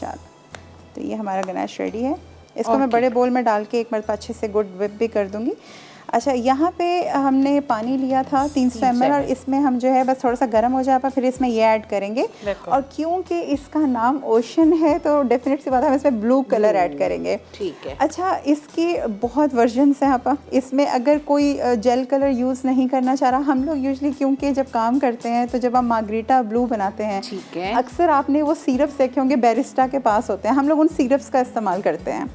चलो, तो ये हमारा गनाश रेडी है। इसको मैं बड़े बोल में डाल के एक मरतबा अच्छे से गुड विप भी कर दूंगी। अच्छा, यहाँ पे हमने पानी लिया था 300 ml, और इसमें हम जो है बस थोड़ा सा गर्म हो जाए, फिर इसमें ये ऐड करेंगे। और क्योंकि इसका नाम ओशन है, तो डेफिनेट सी बात है, हम इसमें ब्लू कलर ऐड करेंगे। ठीक है। अच्छा, इसकी बहुत वर्जन्स हैं आप। इसमें अगर कोई जेल कलर यूज़ नहीं करना चाह रहा, हम लोग यूजली क्योंकि जब काम करते हैं तो जब हम मार्गरीटा ब्लू बनाते हैं, ठीक है, अक्सर आपने वो सिरप्स देखे होंगे, बैरिस्टा के पास होते हैं, हम लोग उन सिरप्स का इस्तेमाल करते हैं।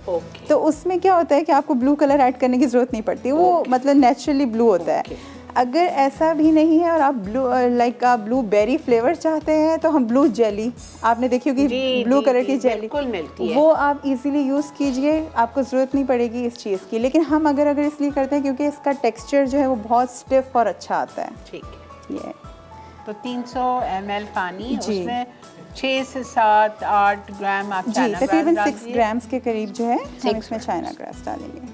तो उसमें क्या होता है कि आपको ब्लू कलर ऐड करने की ज़रूरत नहीं पड़ती, वो मतलब नेचुरली ब्लू होता है। अगर ऐसा भी नहीं है और आप ब्लू बेरी फ्लेवर चाहते हैं, तो हम ब्लू जेली, आपने देखी होगी ब्लू कलर की जेली, मिलती है, वो आप इजीली यूज़ कीजिए, आपको ज़रूरत नहीं पड़ेगी इस चीज़ की। लेकिन हम अगर इसलिए करते हैं क्योंकि इसका टेक्सचर जो है वो बहुत स्टिफ और अच्छा आता है। ठीक है, ये तो 300 ml पानी, उसमें 6 से 7-8 ग्राम आप चाइना ग्रास तकरीबन 6 ग्राम्स के करीब जो है हम इसमें चाइना ग्रास डालेंगे।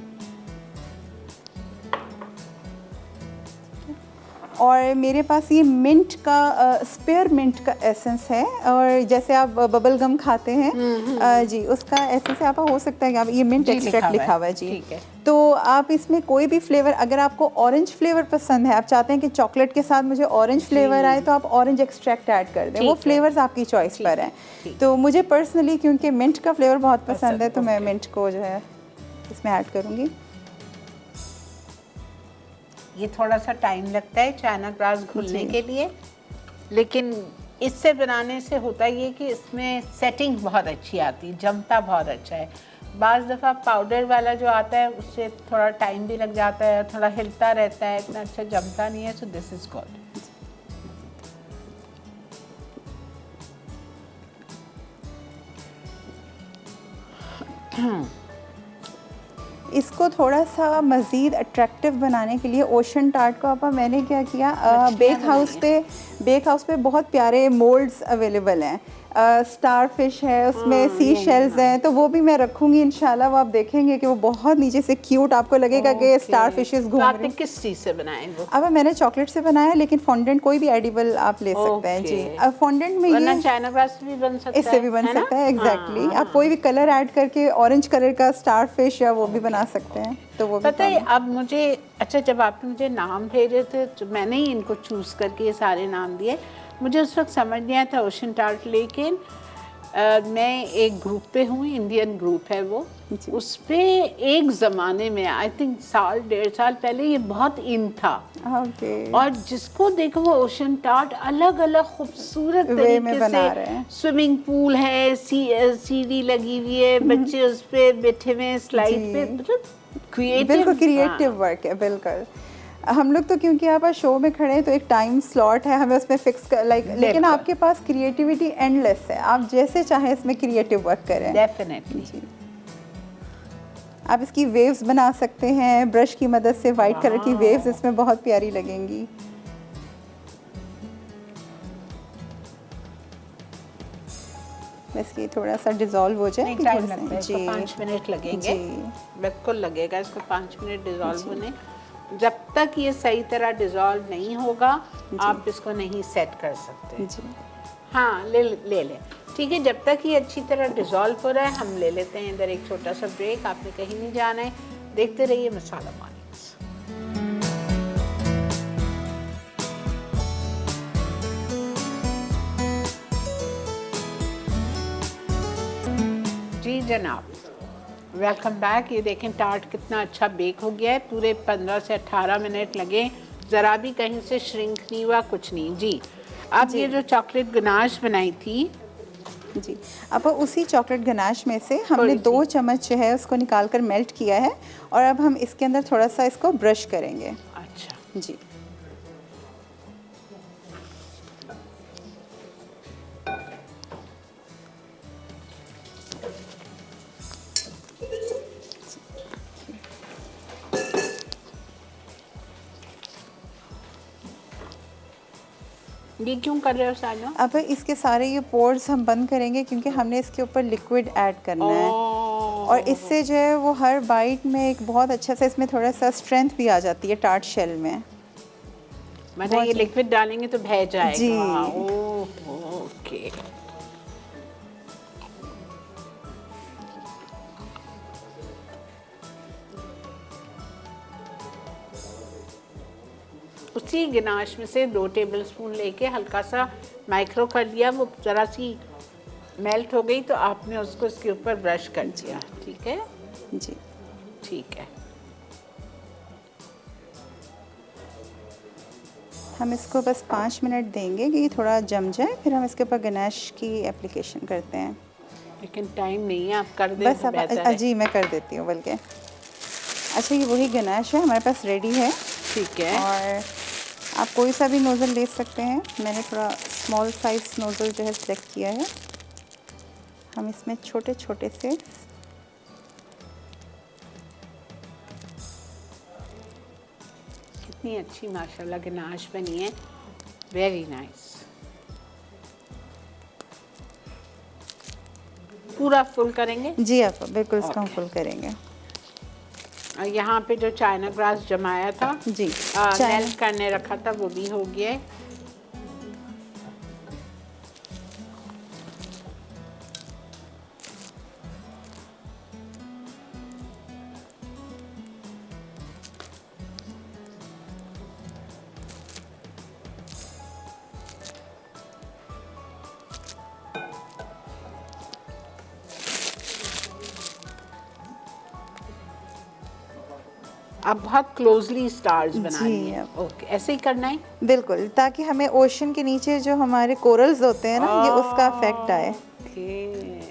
और मेरे पास ये मिंट का स्पेयर मिंट का एसेंस है, और जैसे आप बबल गम खाते हैं जी, उसका एसेंस आप हो सकता है कि आप ये मिंट एक्सट्रैक्ट लिखा हुआ है जी। ठीक है। तो आप इसमें कोई भी फ्लेवर, अगर आपको ऑरेंज फ्लेवर पसंद है, आप चाहते हैं कि चॉकलेट के साथ मुझे ऑरेंज फ्लेवर आए, तो आप ऑरेंज एक्सट्रैक्ट ऐड कर दें। वो फ्लेवर्स आपकी चॉइस पर हैं। तो मुझे पर्सनली क्योंकि मिंट का फ्लेवर बहुत पसंद है, तो मैं मिंट को जो है इसमें ऐड करूँगी। ये थोड़ा सा टाइम लगता है चाइना ग्रास घुलने के लिए, लेकिन इससे बनाने से होता ये कि इसमें सेटिंग बहुत अच्छी आती है, जमता बहुत अच्छा है। बाज़ दफ़ा पाउडर वाला जो आता है उससे थोड़ा टाइम भी लग जाता है, थोड़ा हिलता रहता है, इतना अच्छा जमता नहीं है। So this is good. इसको थोड़ा सा मज़ीद अट्रैक्टिव बनाने के लिए ओशन टार्ट को आप, मैंने क्या किया, बेक हाउस पे बहुत प्यारे मोल्ड्स अवेलेबल हैं। स्टार फिश है उसमें, सी शेल्स हैं, तो वो भी मैं रखूँगी इंशाल्लाह। वो आप देखेंगे कि वो बहुत नीचे से क्यूट आपको लगेगा कि स्टार फिशेस घूम रही हैं। किस चीज़ से बनाए वो? अब मैंने चॉकलेट से बनाया, लेकिन फॉन्डेंट कोई भी एडिबल आप ले सकते हैं जी। अब फॉन्डेंट में ये चाइना ग्रास भी बन सकता है, इससे भी बन सकता है। एग्जैक्टली, आप कोई भी कलर ऐड करके ऑरेंज कलर का स्टार फिश या वो भी बना सकते हैं। तो वो पता है अब मुझे, अच्छा जब आपने मुझे नाम भेजे थे तो मैंने ही इनको चूज़ करके ये सारे नाम दिए। मुझे उस वक्त समझ नहीं आया था ओशन टार्ट, लेकिन मैं एक ग्रुप पे हूँ, इंडियन ग्रुप है वो, उस पे एक ज़माने में आई थिंक 1.5 साल पहले ये बहुत इन था। और जिसको देखो वो ओशन टार्ट अलग अलग खूबसूरत तरीके से, स्विमिंग पूल है, सीढ़ी लगी हुई है, बच्चे उस पे बैठे हुए स्लाइड पे, मतलब बिल्कुल क्रिएटिव वर्क है, बिल्कुल। हम लोग तो क्योंकि आप शो में खड़े हैं तो एक टाइम स्लॉट है, हमें उसमें फिक्स कर लेकिन आपके पास क्रिएटिविटी एंडलेस है, आप जैसे चाहें इसमें क्रिएटिव वर्क करें। डेफिनेटली जी, आप इसकी वेव्स बना सकते हैं ब्रश की मदद से, वाइट कलर की वेव्स इसमें बहुत प्यारी लगेंगी। बस ये थोड़ा सा डिज़ोल्व हो जाए। टाइम लगता है इसको, 5 मिनट लगेंगे। जी बिल्कुल लगेगा इसको 5 मिनट डिज़ोल्व होने। जब तक ये सही तरह डिज़ोल्व नहीं होगा आप इसको नहीं सेट कर सकते। जी हाँ ले ले ठीक है। जब तक ये अच्छी तरह डिज़ोल्व हो रहा है हम ले लेते हैं इधर एक छोटा सा ब्रेक। आपने कहीं नहीं जाना है, देखते रहिए मसाला मॉर्निंग्स। जी जनाब, वेलकम बैक। ये देखें टार्ट कितना अच्छा बेक हो गया है, पूरे 15 से 18 मिनट लगे, ज़रा भी कहीं से श्रिंक नहीं हुआ, कुछ नहीं। जी अब ये जो चॉकलेट गनाश बनाई थी जी, अब उसी चॉकलेट गनाश में से हमने 2 चम्मच जो है उसको निकाल कर मेल्ट किया है और अब हम इसके अंदर थोड़ा सा इसको ब्रश करेंगे। अच्छा जी, ये क्यों कर रहे हो साजना? अब इसके सारे ये पोर्स हम बंद करेंगे क्योंकि हमने इसके ऊपर लिक्विड ऐड करना है और इससे जो है वो हर बाइट में एक बहुत अच्छा सा इसमें थोड़ा सा स्ट्रेंथ भी आ जाती है टार्ट शेल में। मतलब ये लिक्विड डालेंगे तो बह जाएगा। जी ओके। उसी गिनाश में से 2 टेबलस्पून लेके हल्का सा माइक्रो कर लिया, वो ज़रा सी मेल्ट हो गई तो आपने उसको इसके ऊपर ब्रश कर दिया। ठीक है जी, ठीक है। हम इसको बस 5 मिनट देंगे कि ये थोड़ा जम जाए, फिर हम इसके ऊपर गनाश की एप्लीकेशन करते हैं। लेकिन टाइम नहीं है, आप कर दें बस तो अब बेहतर है। जी मैं कर देती हूँ बल्कि। अच्छा ये वही गनाश है हमारे पास रेडी है। ठीक है। और आप कोई सा भी नोज़ल ले सकते हैं, मैंने थोड़ा स्मॉल साइज नोज़ल जो है सेलेक्ट किया है। हम इसमें छोटे छोटे से कितनी अच्छी माशाल्लाह गनाश बनी है, वेरी नाइस। पूरा फुल करेंगे? जी आप बिल्कुल इसको हम फुल करेंगे। और यहाँ पे जो चाइना ग्रास जमाया था जी मेल्ट करने रखा था वो भी हो गया है। अब बहुत क्लोजली स्टार्स बनानी है। ओके, ऐसे ही करना है बिल्कुल, ताकि हमें ओशन के नीचे जो हमारे कोरल्स होते हैं ना, ये उसका इफेक्ट आए। ओके।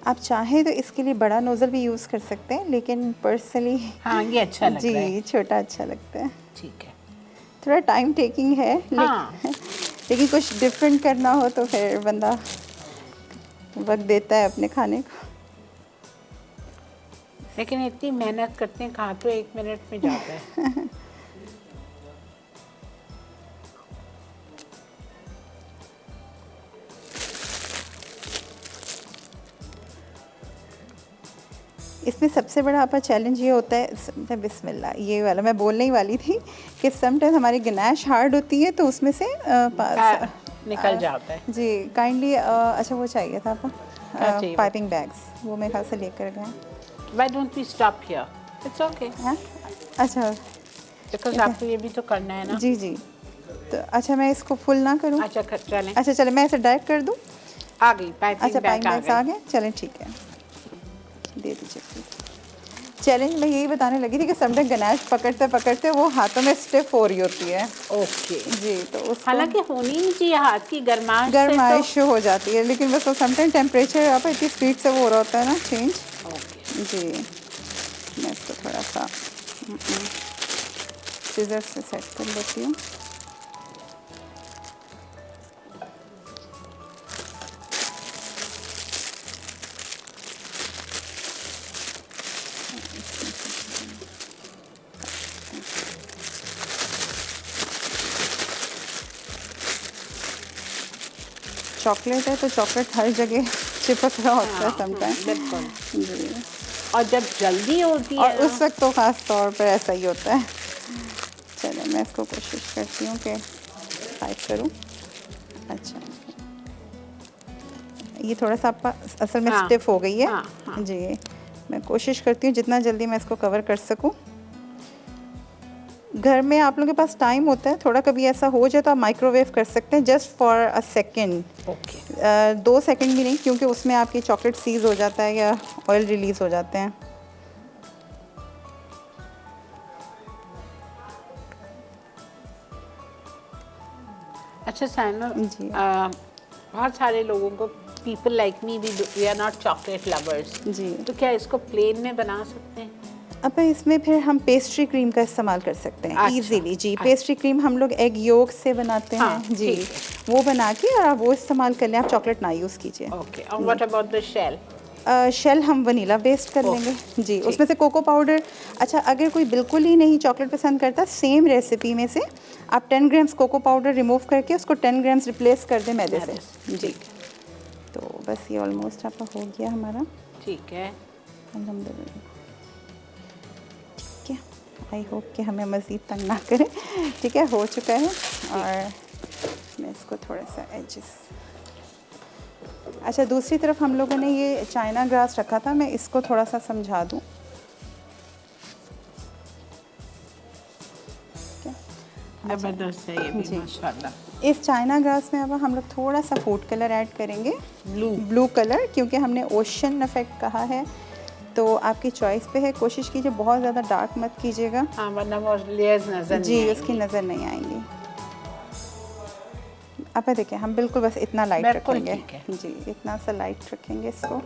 आप चाहें तो इसके लिए बड़ा नोज़ल भी यूज़ कर सकते हैं, लेकिन पर्सनली हाँ ये अच्छा लग रहा है। जी छोटा अच्छा लगता है। ठीक है। थोड़ा टाइम टेकिंग है हाँ। लेकिन कुछ डिफरेंट करना हो तो फिर बंदा वक्त देता है अपने खाने को। लेकिन इतनी मेहनत करते हैं, कहाँ तो 1 मिनट में जाता है। इसमें सबसे बड़ा आपका चैलेंज ये होता है, बिस्मिल्लाह ये वाला मैं बोलने ही वाली थी कि समटाइम हमारी गनाश हार्ड होती है तो उसमें से निकल जाता है। जी काइंडली अच्छा वो चाहिए था आपको पाइपिंग बैग्स, वो मेरे ख्याल से लेकर गए। Why don't we stop here? It's okay. हाँ अच्छा Because आपको ये भी तो करना है ना। जी जी, तो अच्छा मैं इसको फुल ना करूँ? अच्छा चलें। अच्छा चले मैं इसे डायरेक्ट कर दूँ? आ गई पाइपिंग अच्छा बैग पाइपिंग बैग्स आ गए, चलें ठीक है, दे दीजिए प्लीज़। चैलेंज मैं यही बताने लगी थी कि समटाइम गनाश पकड़ते पकड़ते वो हाथों में स्टिफ हो रही होती है। ओके जी, तो उसको हालांकि होनी नहीं चाहिए हाथ की गर्माश गर्माइश हो जाती है, लेकिन बस वो समटाइम टेम्परेचर आप इतनी स्पीड से वो हो रहा होता है ना चेंज। ओके जी, मैं इसको थोड़ा सा सीजर से सेट कर लेती हूँ। चॉकलेट है तो चॉकलेट हर जगह चिपक रहा होता है समटाइम। बिल्कुल जी, और जब जल्दी होती है और उस वक्त तो ख़ास तौर पर ऐसा ही होता है। चलो मैं इसको कोशिश करती हूँ कि टाइप करूँ। अच्छा, ये थोड़ा सा आपका असल में स्टिफ हो गई है। हाँ। जी, मैं कोशिश करती हूँ जितना जल्दी मैं इसको कवर कर सकूँ। घर में आप लोगों के पास टाइम होता है, थोड़ा कभी ऐसा हो जाए तो आप माइक्रोवेव कर सकते हैं just for a second. Okay 2 second भी नहीं, क्योंकि उसमें आपकी चॉकलेट सीज हो जाता है या ऑयल रिलीज़ हो जाते हैं। अच्छा साइमा जी। बहुत सारे लोगों को people like me we are not chocolate lovers, जी, तो क्या इसको प्लेन में बना सकते हैं? अब इसमें फिर हम पेस्ट्री क्रीम का इस्तेमाल कर सकते हैं अच्छा, इजीली। जी, पेस्ट्री क्रीम हम लोग एग योक से बनाते हैं। हाँ, जी, ठीक वो बना के और आप वो इस्तेमाल कर लें, आप चॉकलेट ना यूज़ कीजिए। ओके और what about the shell? Shell हम वनीला बेस्ड कर लेंगे। जी, उसमें से कोको पाउडर। अच्छा, अगर कोई बिल्कुल ही नहीं चॉकलेट पसंद करता, सेम रेसिपी में से आप 10 ग्राम्स कोको पाउडर रिमूव करके उसको 10 ग्राम्स रिप्लेस कर दें मैदे से। जी, तो बस ये ऑलमोस्ट आपका हो गया हमारा। ठीक है अल्हम्दुलिल्लाह। ठीक है, आई होप कि हमें मज़ीद तंग ना करें। ठीक है, हो चुका है। और मैं इसको थोड़ा सा एजेस। अच्छा, दूसरी तरफ हम लोगों ने ये चाइना ग्रास रखा था, मैं इसको थोड़ा सा समझा दूँ। जबरदस्त है ये भी माशाल्लाह। इस चाइना ग्रास में अब हम लोग थोड़ा सा फूड कलर ऐड करेंगे, ब्लू कलर, क्योंकि हमने ओशन इफेक्ट कहा है, तो आपकी चॉइस पे है। कोशिश कीजिए बहुत ज़्यादा डार्क मत कीजिएगा। हाँ, वरना वो लेयर्स नजर जी, नहीं उसकी नज़र नहीं आएंगी। आप देखिए, हम बिल्कुल बस इतना लाइट बिल्कुल रखेंगे। ठीक है। जी, इतना सा लाइट रखेंगे इसको।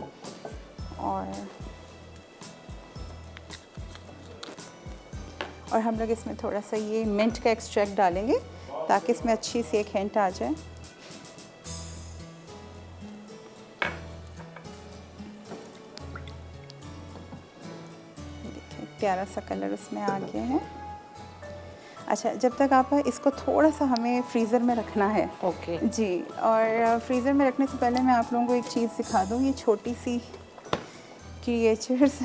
और हम लोग इसमें थोड़ा सा ये मिंट का एक्सट्रैक्ट डालेंगे ताकि इसमें अच्छी सी एक हिंट आ जाए। देखिए प्यारा सा कलर उसमें आ गया है। अच्छा, जब तक आप इसको थोड़ा सा हमें फ्रीज़र में रखना है। ओके जी, और फ्रीज़र में रखने से पहले मैं आप लोगों को एक चीज़ सिखा दूँ। ये छोटी सी क्रिएचर्स,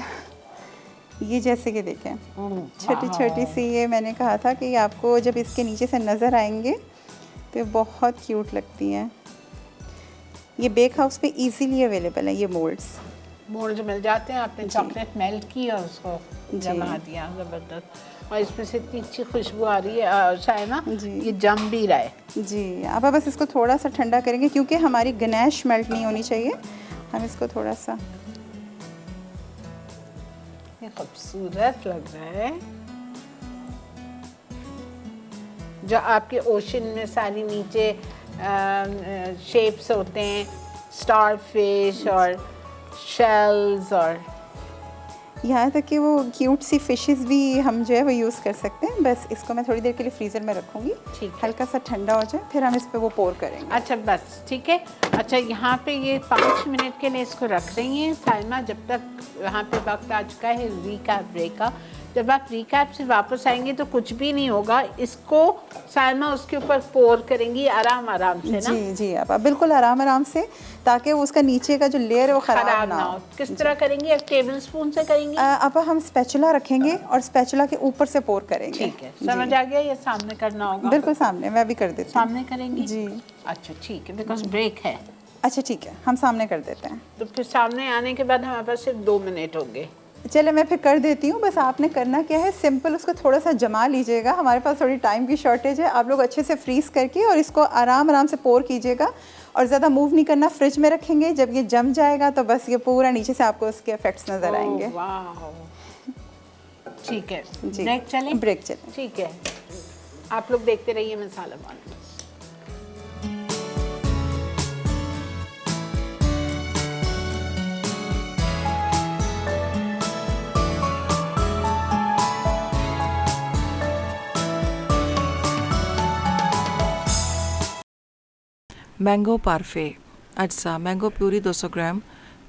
ये जैसे कि देखें छोटी छोटी सी, ये मैंने कहा था कि आपको जब इसके नीचे से नज़र आएंगे तो बहुत क्यूट लगती हैं। ये बेक हाउस पे इजीली अवेलेबल है ये मोल्ड मिल जाते हैं। आपने चॉकलेट मेल्ट की और उसको जमा दिया, ज़बरदस्त। और इसमें से इतनी अच्छी खुशबू आ रही है शायना, ये जम भी रहा है। जी, आप बस इसको थोड़ा सा ठंडा करेंगे क्योंकि हमारी गनैश मेल्ट नहीं होनी चाहिए। हम इसको थोड़ा सा, ये खूबसूरत लग रहा है। जो आपके ओशन में सारी नीचे शेप्स होते हैं, स्टार फिश और शेल्स, और यहाँ तक कि वो क्यूट सी फिशेस भी हम जो है वो यूज़ कर सकते हैं। बस इसको मैं थोड़ी देर के लिए फ्रीज़र में रखूँगी, हल्का सा ठंडा हो जाए, फिर हम इस पर वो पोर करेंगे। अच्छा बस ठीक है। अच्छा, यहाँ पे ये 5 मिनट के लिए इसको रख रही हैं साइमा, जब तक यहाँ पे वक्त आ चुका है रिकैप ब्रेक का। जब आप रिकैप से वापस आएंगे तो कुछ भी नहीं होगा। इसको साइमा उसके ऊपर पोर करेंगी आराम आराम से ना। जी जी, आप बिल्कुल आराम आराम से, ताकि उसका नीचे का जो लेयर है वो ख़राब ना हो। किस तरह करेंगी? एक टेबल स्पून से करेंगी? अब हम स्पैचुला रखेंगे और स्पैचुला के ऊपर से पोर करेंगे। ठीक है, समझ आ गया। ये सामने करना होगा? बिल्कुल सामने, मैं भी कर देती हूँ। सामने करेंगी जी। अच्छा ठीक है, बिकॉज ब्रेक है। अच्छा ठीक है, हम सामने कर देते हैं। तो फिर सामने आने के बाद हमारे पास सिर्फ 2 मिनट होंगे। चले मैं फिर कर देती हूँ। बस आपने करना क्या है, सिंपल उसको थोड़ा सा जमा लीजिएगा। हमारे पास थोड़ी टाइम की शॉर्टेज है। आप लोग अच्छे से फ्रीज़ करके और इसको आराम आराम से पोर कीजिएगा और ज़्यादा मूव नहीं करना। फ्रिज में रखेंगे, जब ये जम जाएगा तो बस ये पूरा नीचे से आपको उसके इफेक्ट्स नज़र आएंगे। वाह ठीक है, जी। ब्रेक चलें? ब्रेक चलें। ठीक है, आप लोग देखते रहिए मसाला मॉर्निंग। मैंगो पारफे अज्जा मैंगो प्यूरी 200 ग्राम,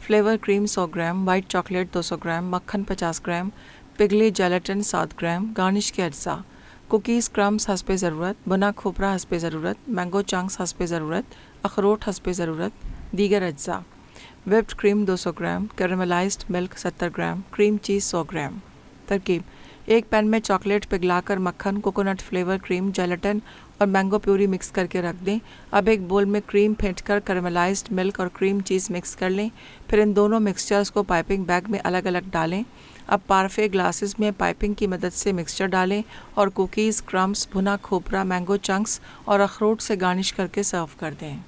फ्लेवर क्रीम 100 ग्राम, वाइट चॉकलेट 200 ग्राम, मक्खन 50 ग्राम, पिघली जेलेटिन 7 ग्राम, गार्निश के अज्जा कुकीज़ क्रम्स हस्बे ज़रूरत, बुना खोपरा हस्बे ज़रूरत, मैंगो चंक्स हस्बे ज़रूरत, अखरोट हस्बे ज़रूरत, दीगर अज्जा व्हिप्ड क्रीम 200 ग्राम, कैरेमलाइज्ड मिल्क 70 ग्राम, क्रीम चीज़ 100 ग्राम। तरकीब: एक पैन में चॉकलेट पिघलाकर मक्खन, कोकोनट फ्लेवर क्रीम, जेलेटिन और मैंगो प्यूरी मिक्स करके रख दें। अब एक बोल में क्रीम फेंटकर कैरेमलाइज्ड मिल्क और क्रीम चीज़ मिक्स कर लें। फिर इन दोनों मिक्सचर्स को पाइपिंग बैग में अलग अलग डालें। अब पारफे ग्लासेस में पाइपिंग की मदद से मिक्सचर डालें और कुकीज़ क्रम्स, भुना खोपरा, मैंगो चंक्स और अखरोट से गार्निश करके सर्व कर दें।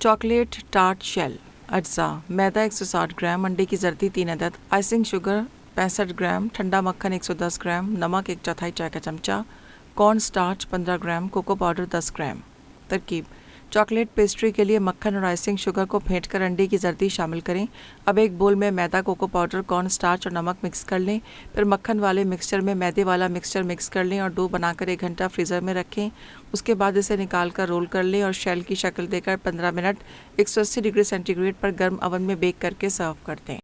चॉकलेट टार्ट शेल अज्जा मैदा 160 ग्राम, अंडे की जर्दी 3 अदद, आइसिंग शुगर 65 ग्राम, ठंडा मक्खन 110 ग्राम, नमक 1/4 चाय का चमचा, कॉर्न स्टार्च 15 ग्राम, कोको पाउडर 10 ग्राम। तरकीब: चॉकलेट पेस्ट्री के लिए मक्खन और आइसिंग शुगर को फेंटकर अंडे की जर्दी शामिल करें। अब एक बोल में मैदा, कोको पाउडर, कॉर्न स्टार्च और नमक मिक्स कर लें। फिर मक्खन वाले मिक्सचर में मैदे वाला मिक्सचर मिक्स कर लें और डो बनाकर 1 घंटा फ्रीज़र में रखें। उसके बाद इसे निकाल कर रोल कर लें और शेल की शक्ल देकर 15 मिनट 180 डिग्री सेंटीग्रेड पर गर्म ओवन में बेक करके सर्व कर दें।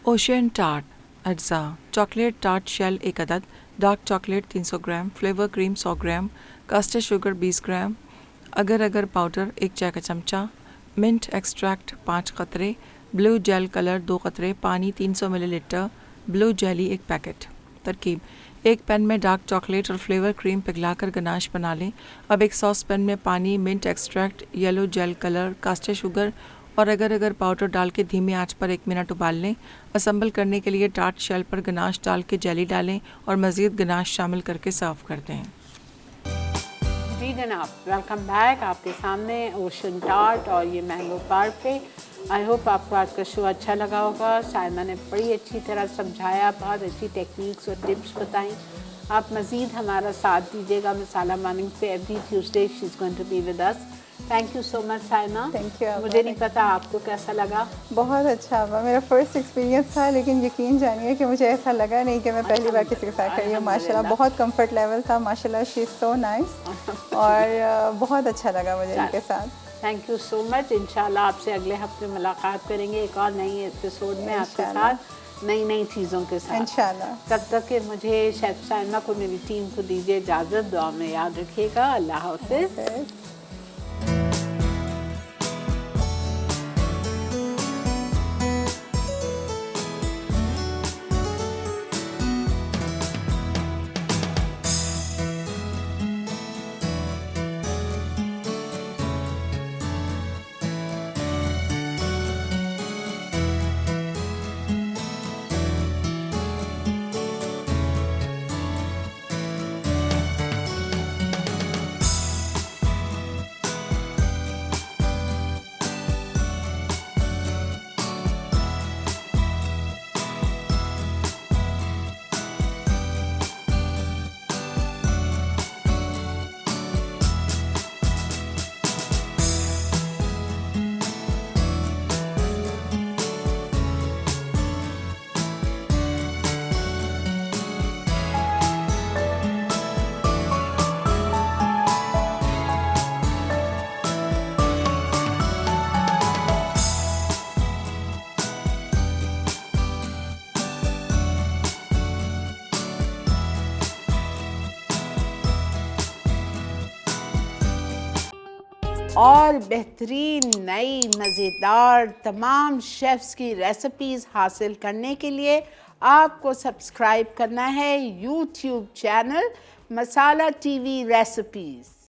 ओशियन टार्ट अज्जा चॉकलेट टार्ट शेल 1 अदद, डार्क चॉकलेट 300 ग्राम, फ्लेवर क्रीम 100 ग्राम, कस्टर्ड शुगर 20 ग्राम, अगर अगर पाउडर 1 चाय का चमचा, मिंट एक्सट्रैक्ट 5 कतरे, ब्लू जेल कलर 2 कतरे, पानी 300 मिलीलीटर, ब्लू जेली 1 पैकेट। तरकीब: एक पैन में डार्क चॉकलेट और फ्लेवर क्रीम पिघलाकर गनाश बना लें। अब एक सॉस पैन में पानी, mint extract, yellow gel colour, caster sugar और अगर अगर पाउडर डाल के धीमी आंच पर 1 मिनट उबाल लें। असम्बल करने के लिए टार्ट शेल पर गनाश डाल के जेली डालें और मज़ीद गनाश शामिल करके सर्व कर दें। जी जनाब, वेलकम बैक। आपके सामने ओशन टार्ट और ये मैंगो पारफे। आई होप आपको आज का शो अच्छा लगा होगा। साइमा ने बड़ी अच्छी तरह समझाया, बहुत अच्छी टेक्निक्स और टिप्स बताई। आप मज़ीद हमारा साथ दीजिएगा मसाला मॉर्निंग पे every Tuesday. She is going to be with us. Thank you so much Saima. Thank you. मुझे नहीं पता आपको कैसा लगा। बहुत अच्छा हुआ, मेरा फर्स्ट एक्सपीरियंस था, लेकिन यकीन जानिए कि मुझे ऐसा लगा नहीं कि मैं पहली बार किसी के साथ कर रही हूँ। माशाल्लाह बहुत कंफर्ट लेवल था। माशाल्लाह शी इज़ सो नाइस और बहुत अच्छा लगा मुझे इनके साथ। Thank you so much. इंशाल्लाह आपसे अगले हफ्ते मुलाकात करेंगे एक और नई एपिसोड में आपके साथ, नई चीज़ों के साथ इंशाल्लाह। तब तक के मुझे शेफ साइमा को, मेरी टीम को दीजिए इजाज़त। दुआ में याद रखिएगा। अल्लाह हाफ़िज़। और बेहतरीन नई मज़ेदार तमाम शेफ़्स की रेसिपीज़ हासिल करने के लिए आपको सब्सक्राइब करना है यूट्यूब चैनल मसाला टीवी रेसिपीज़।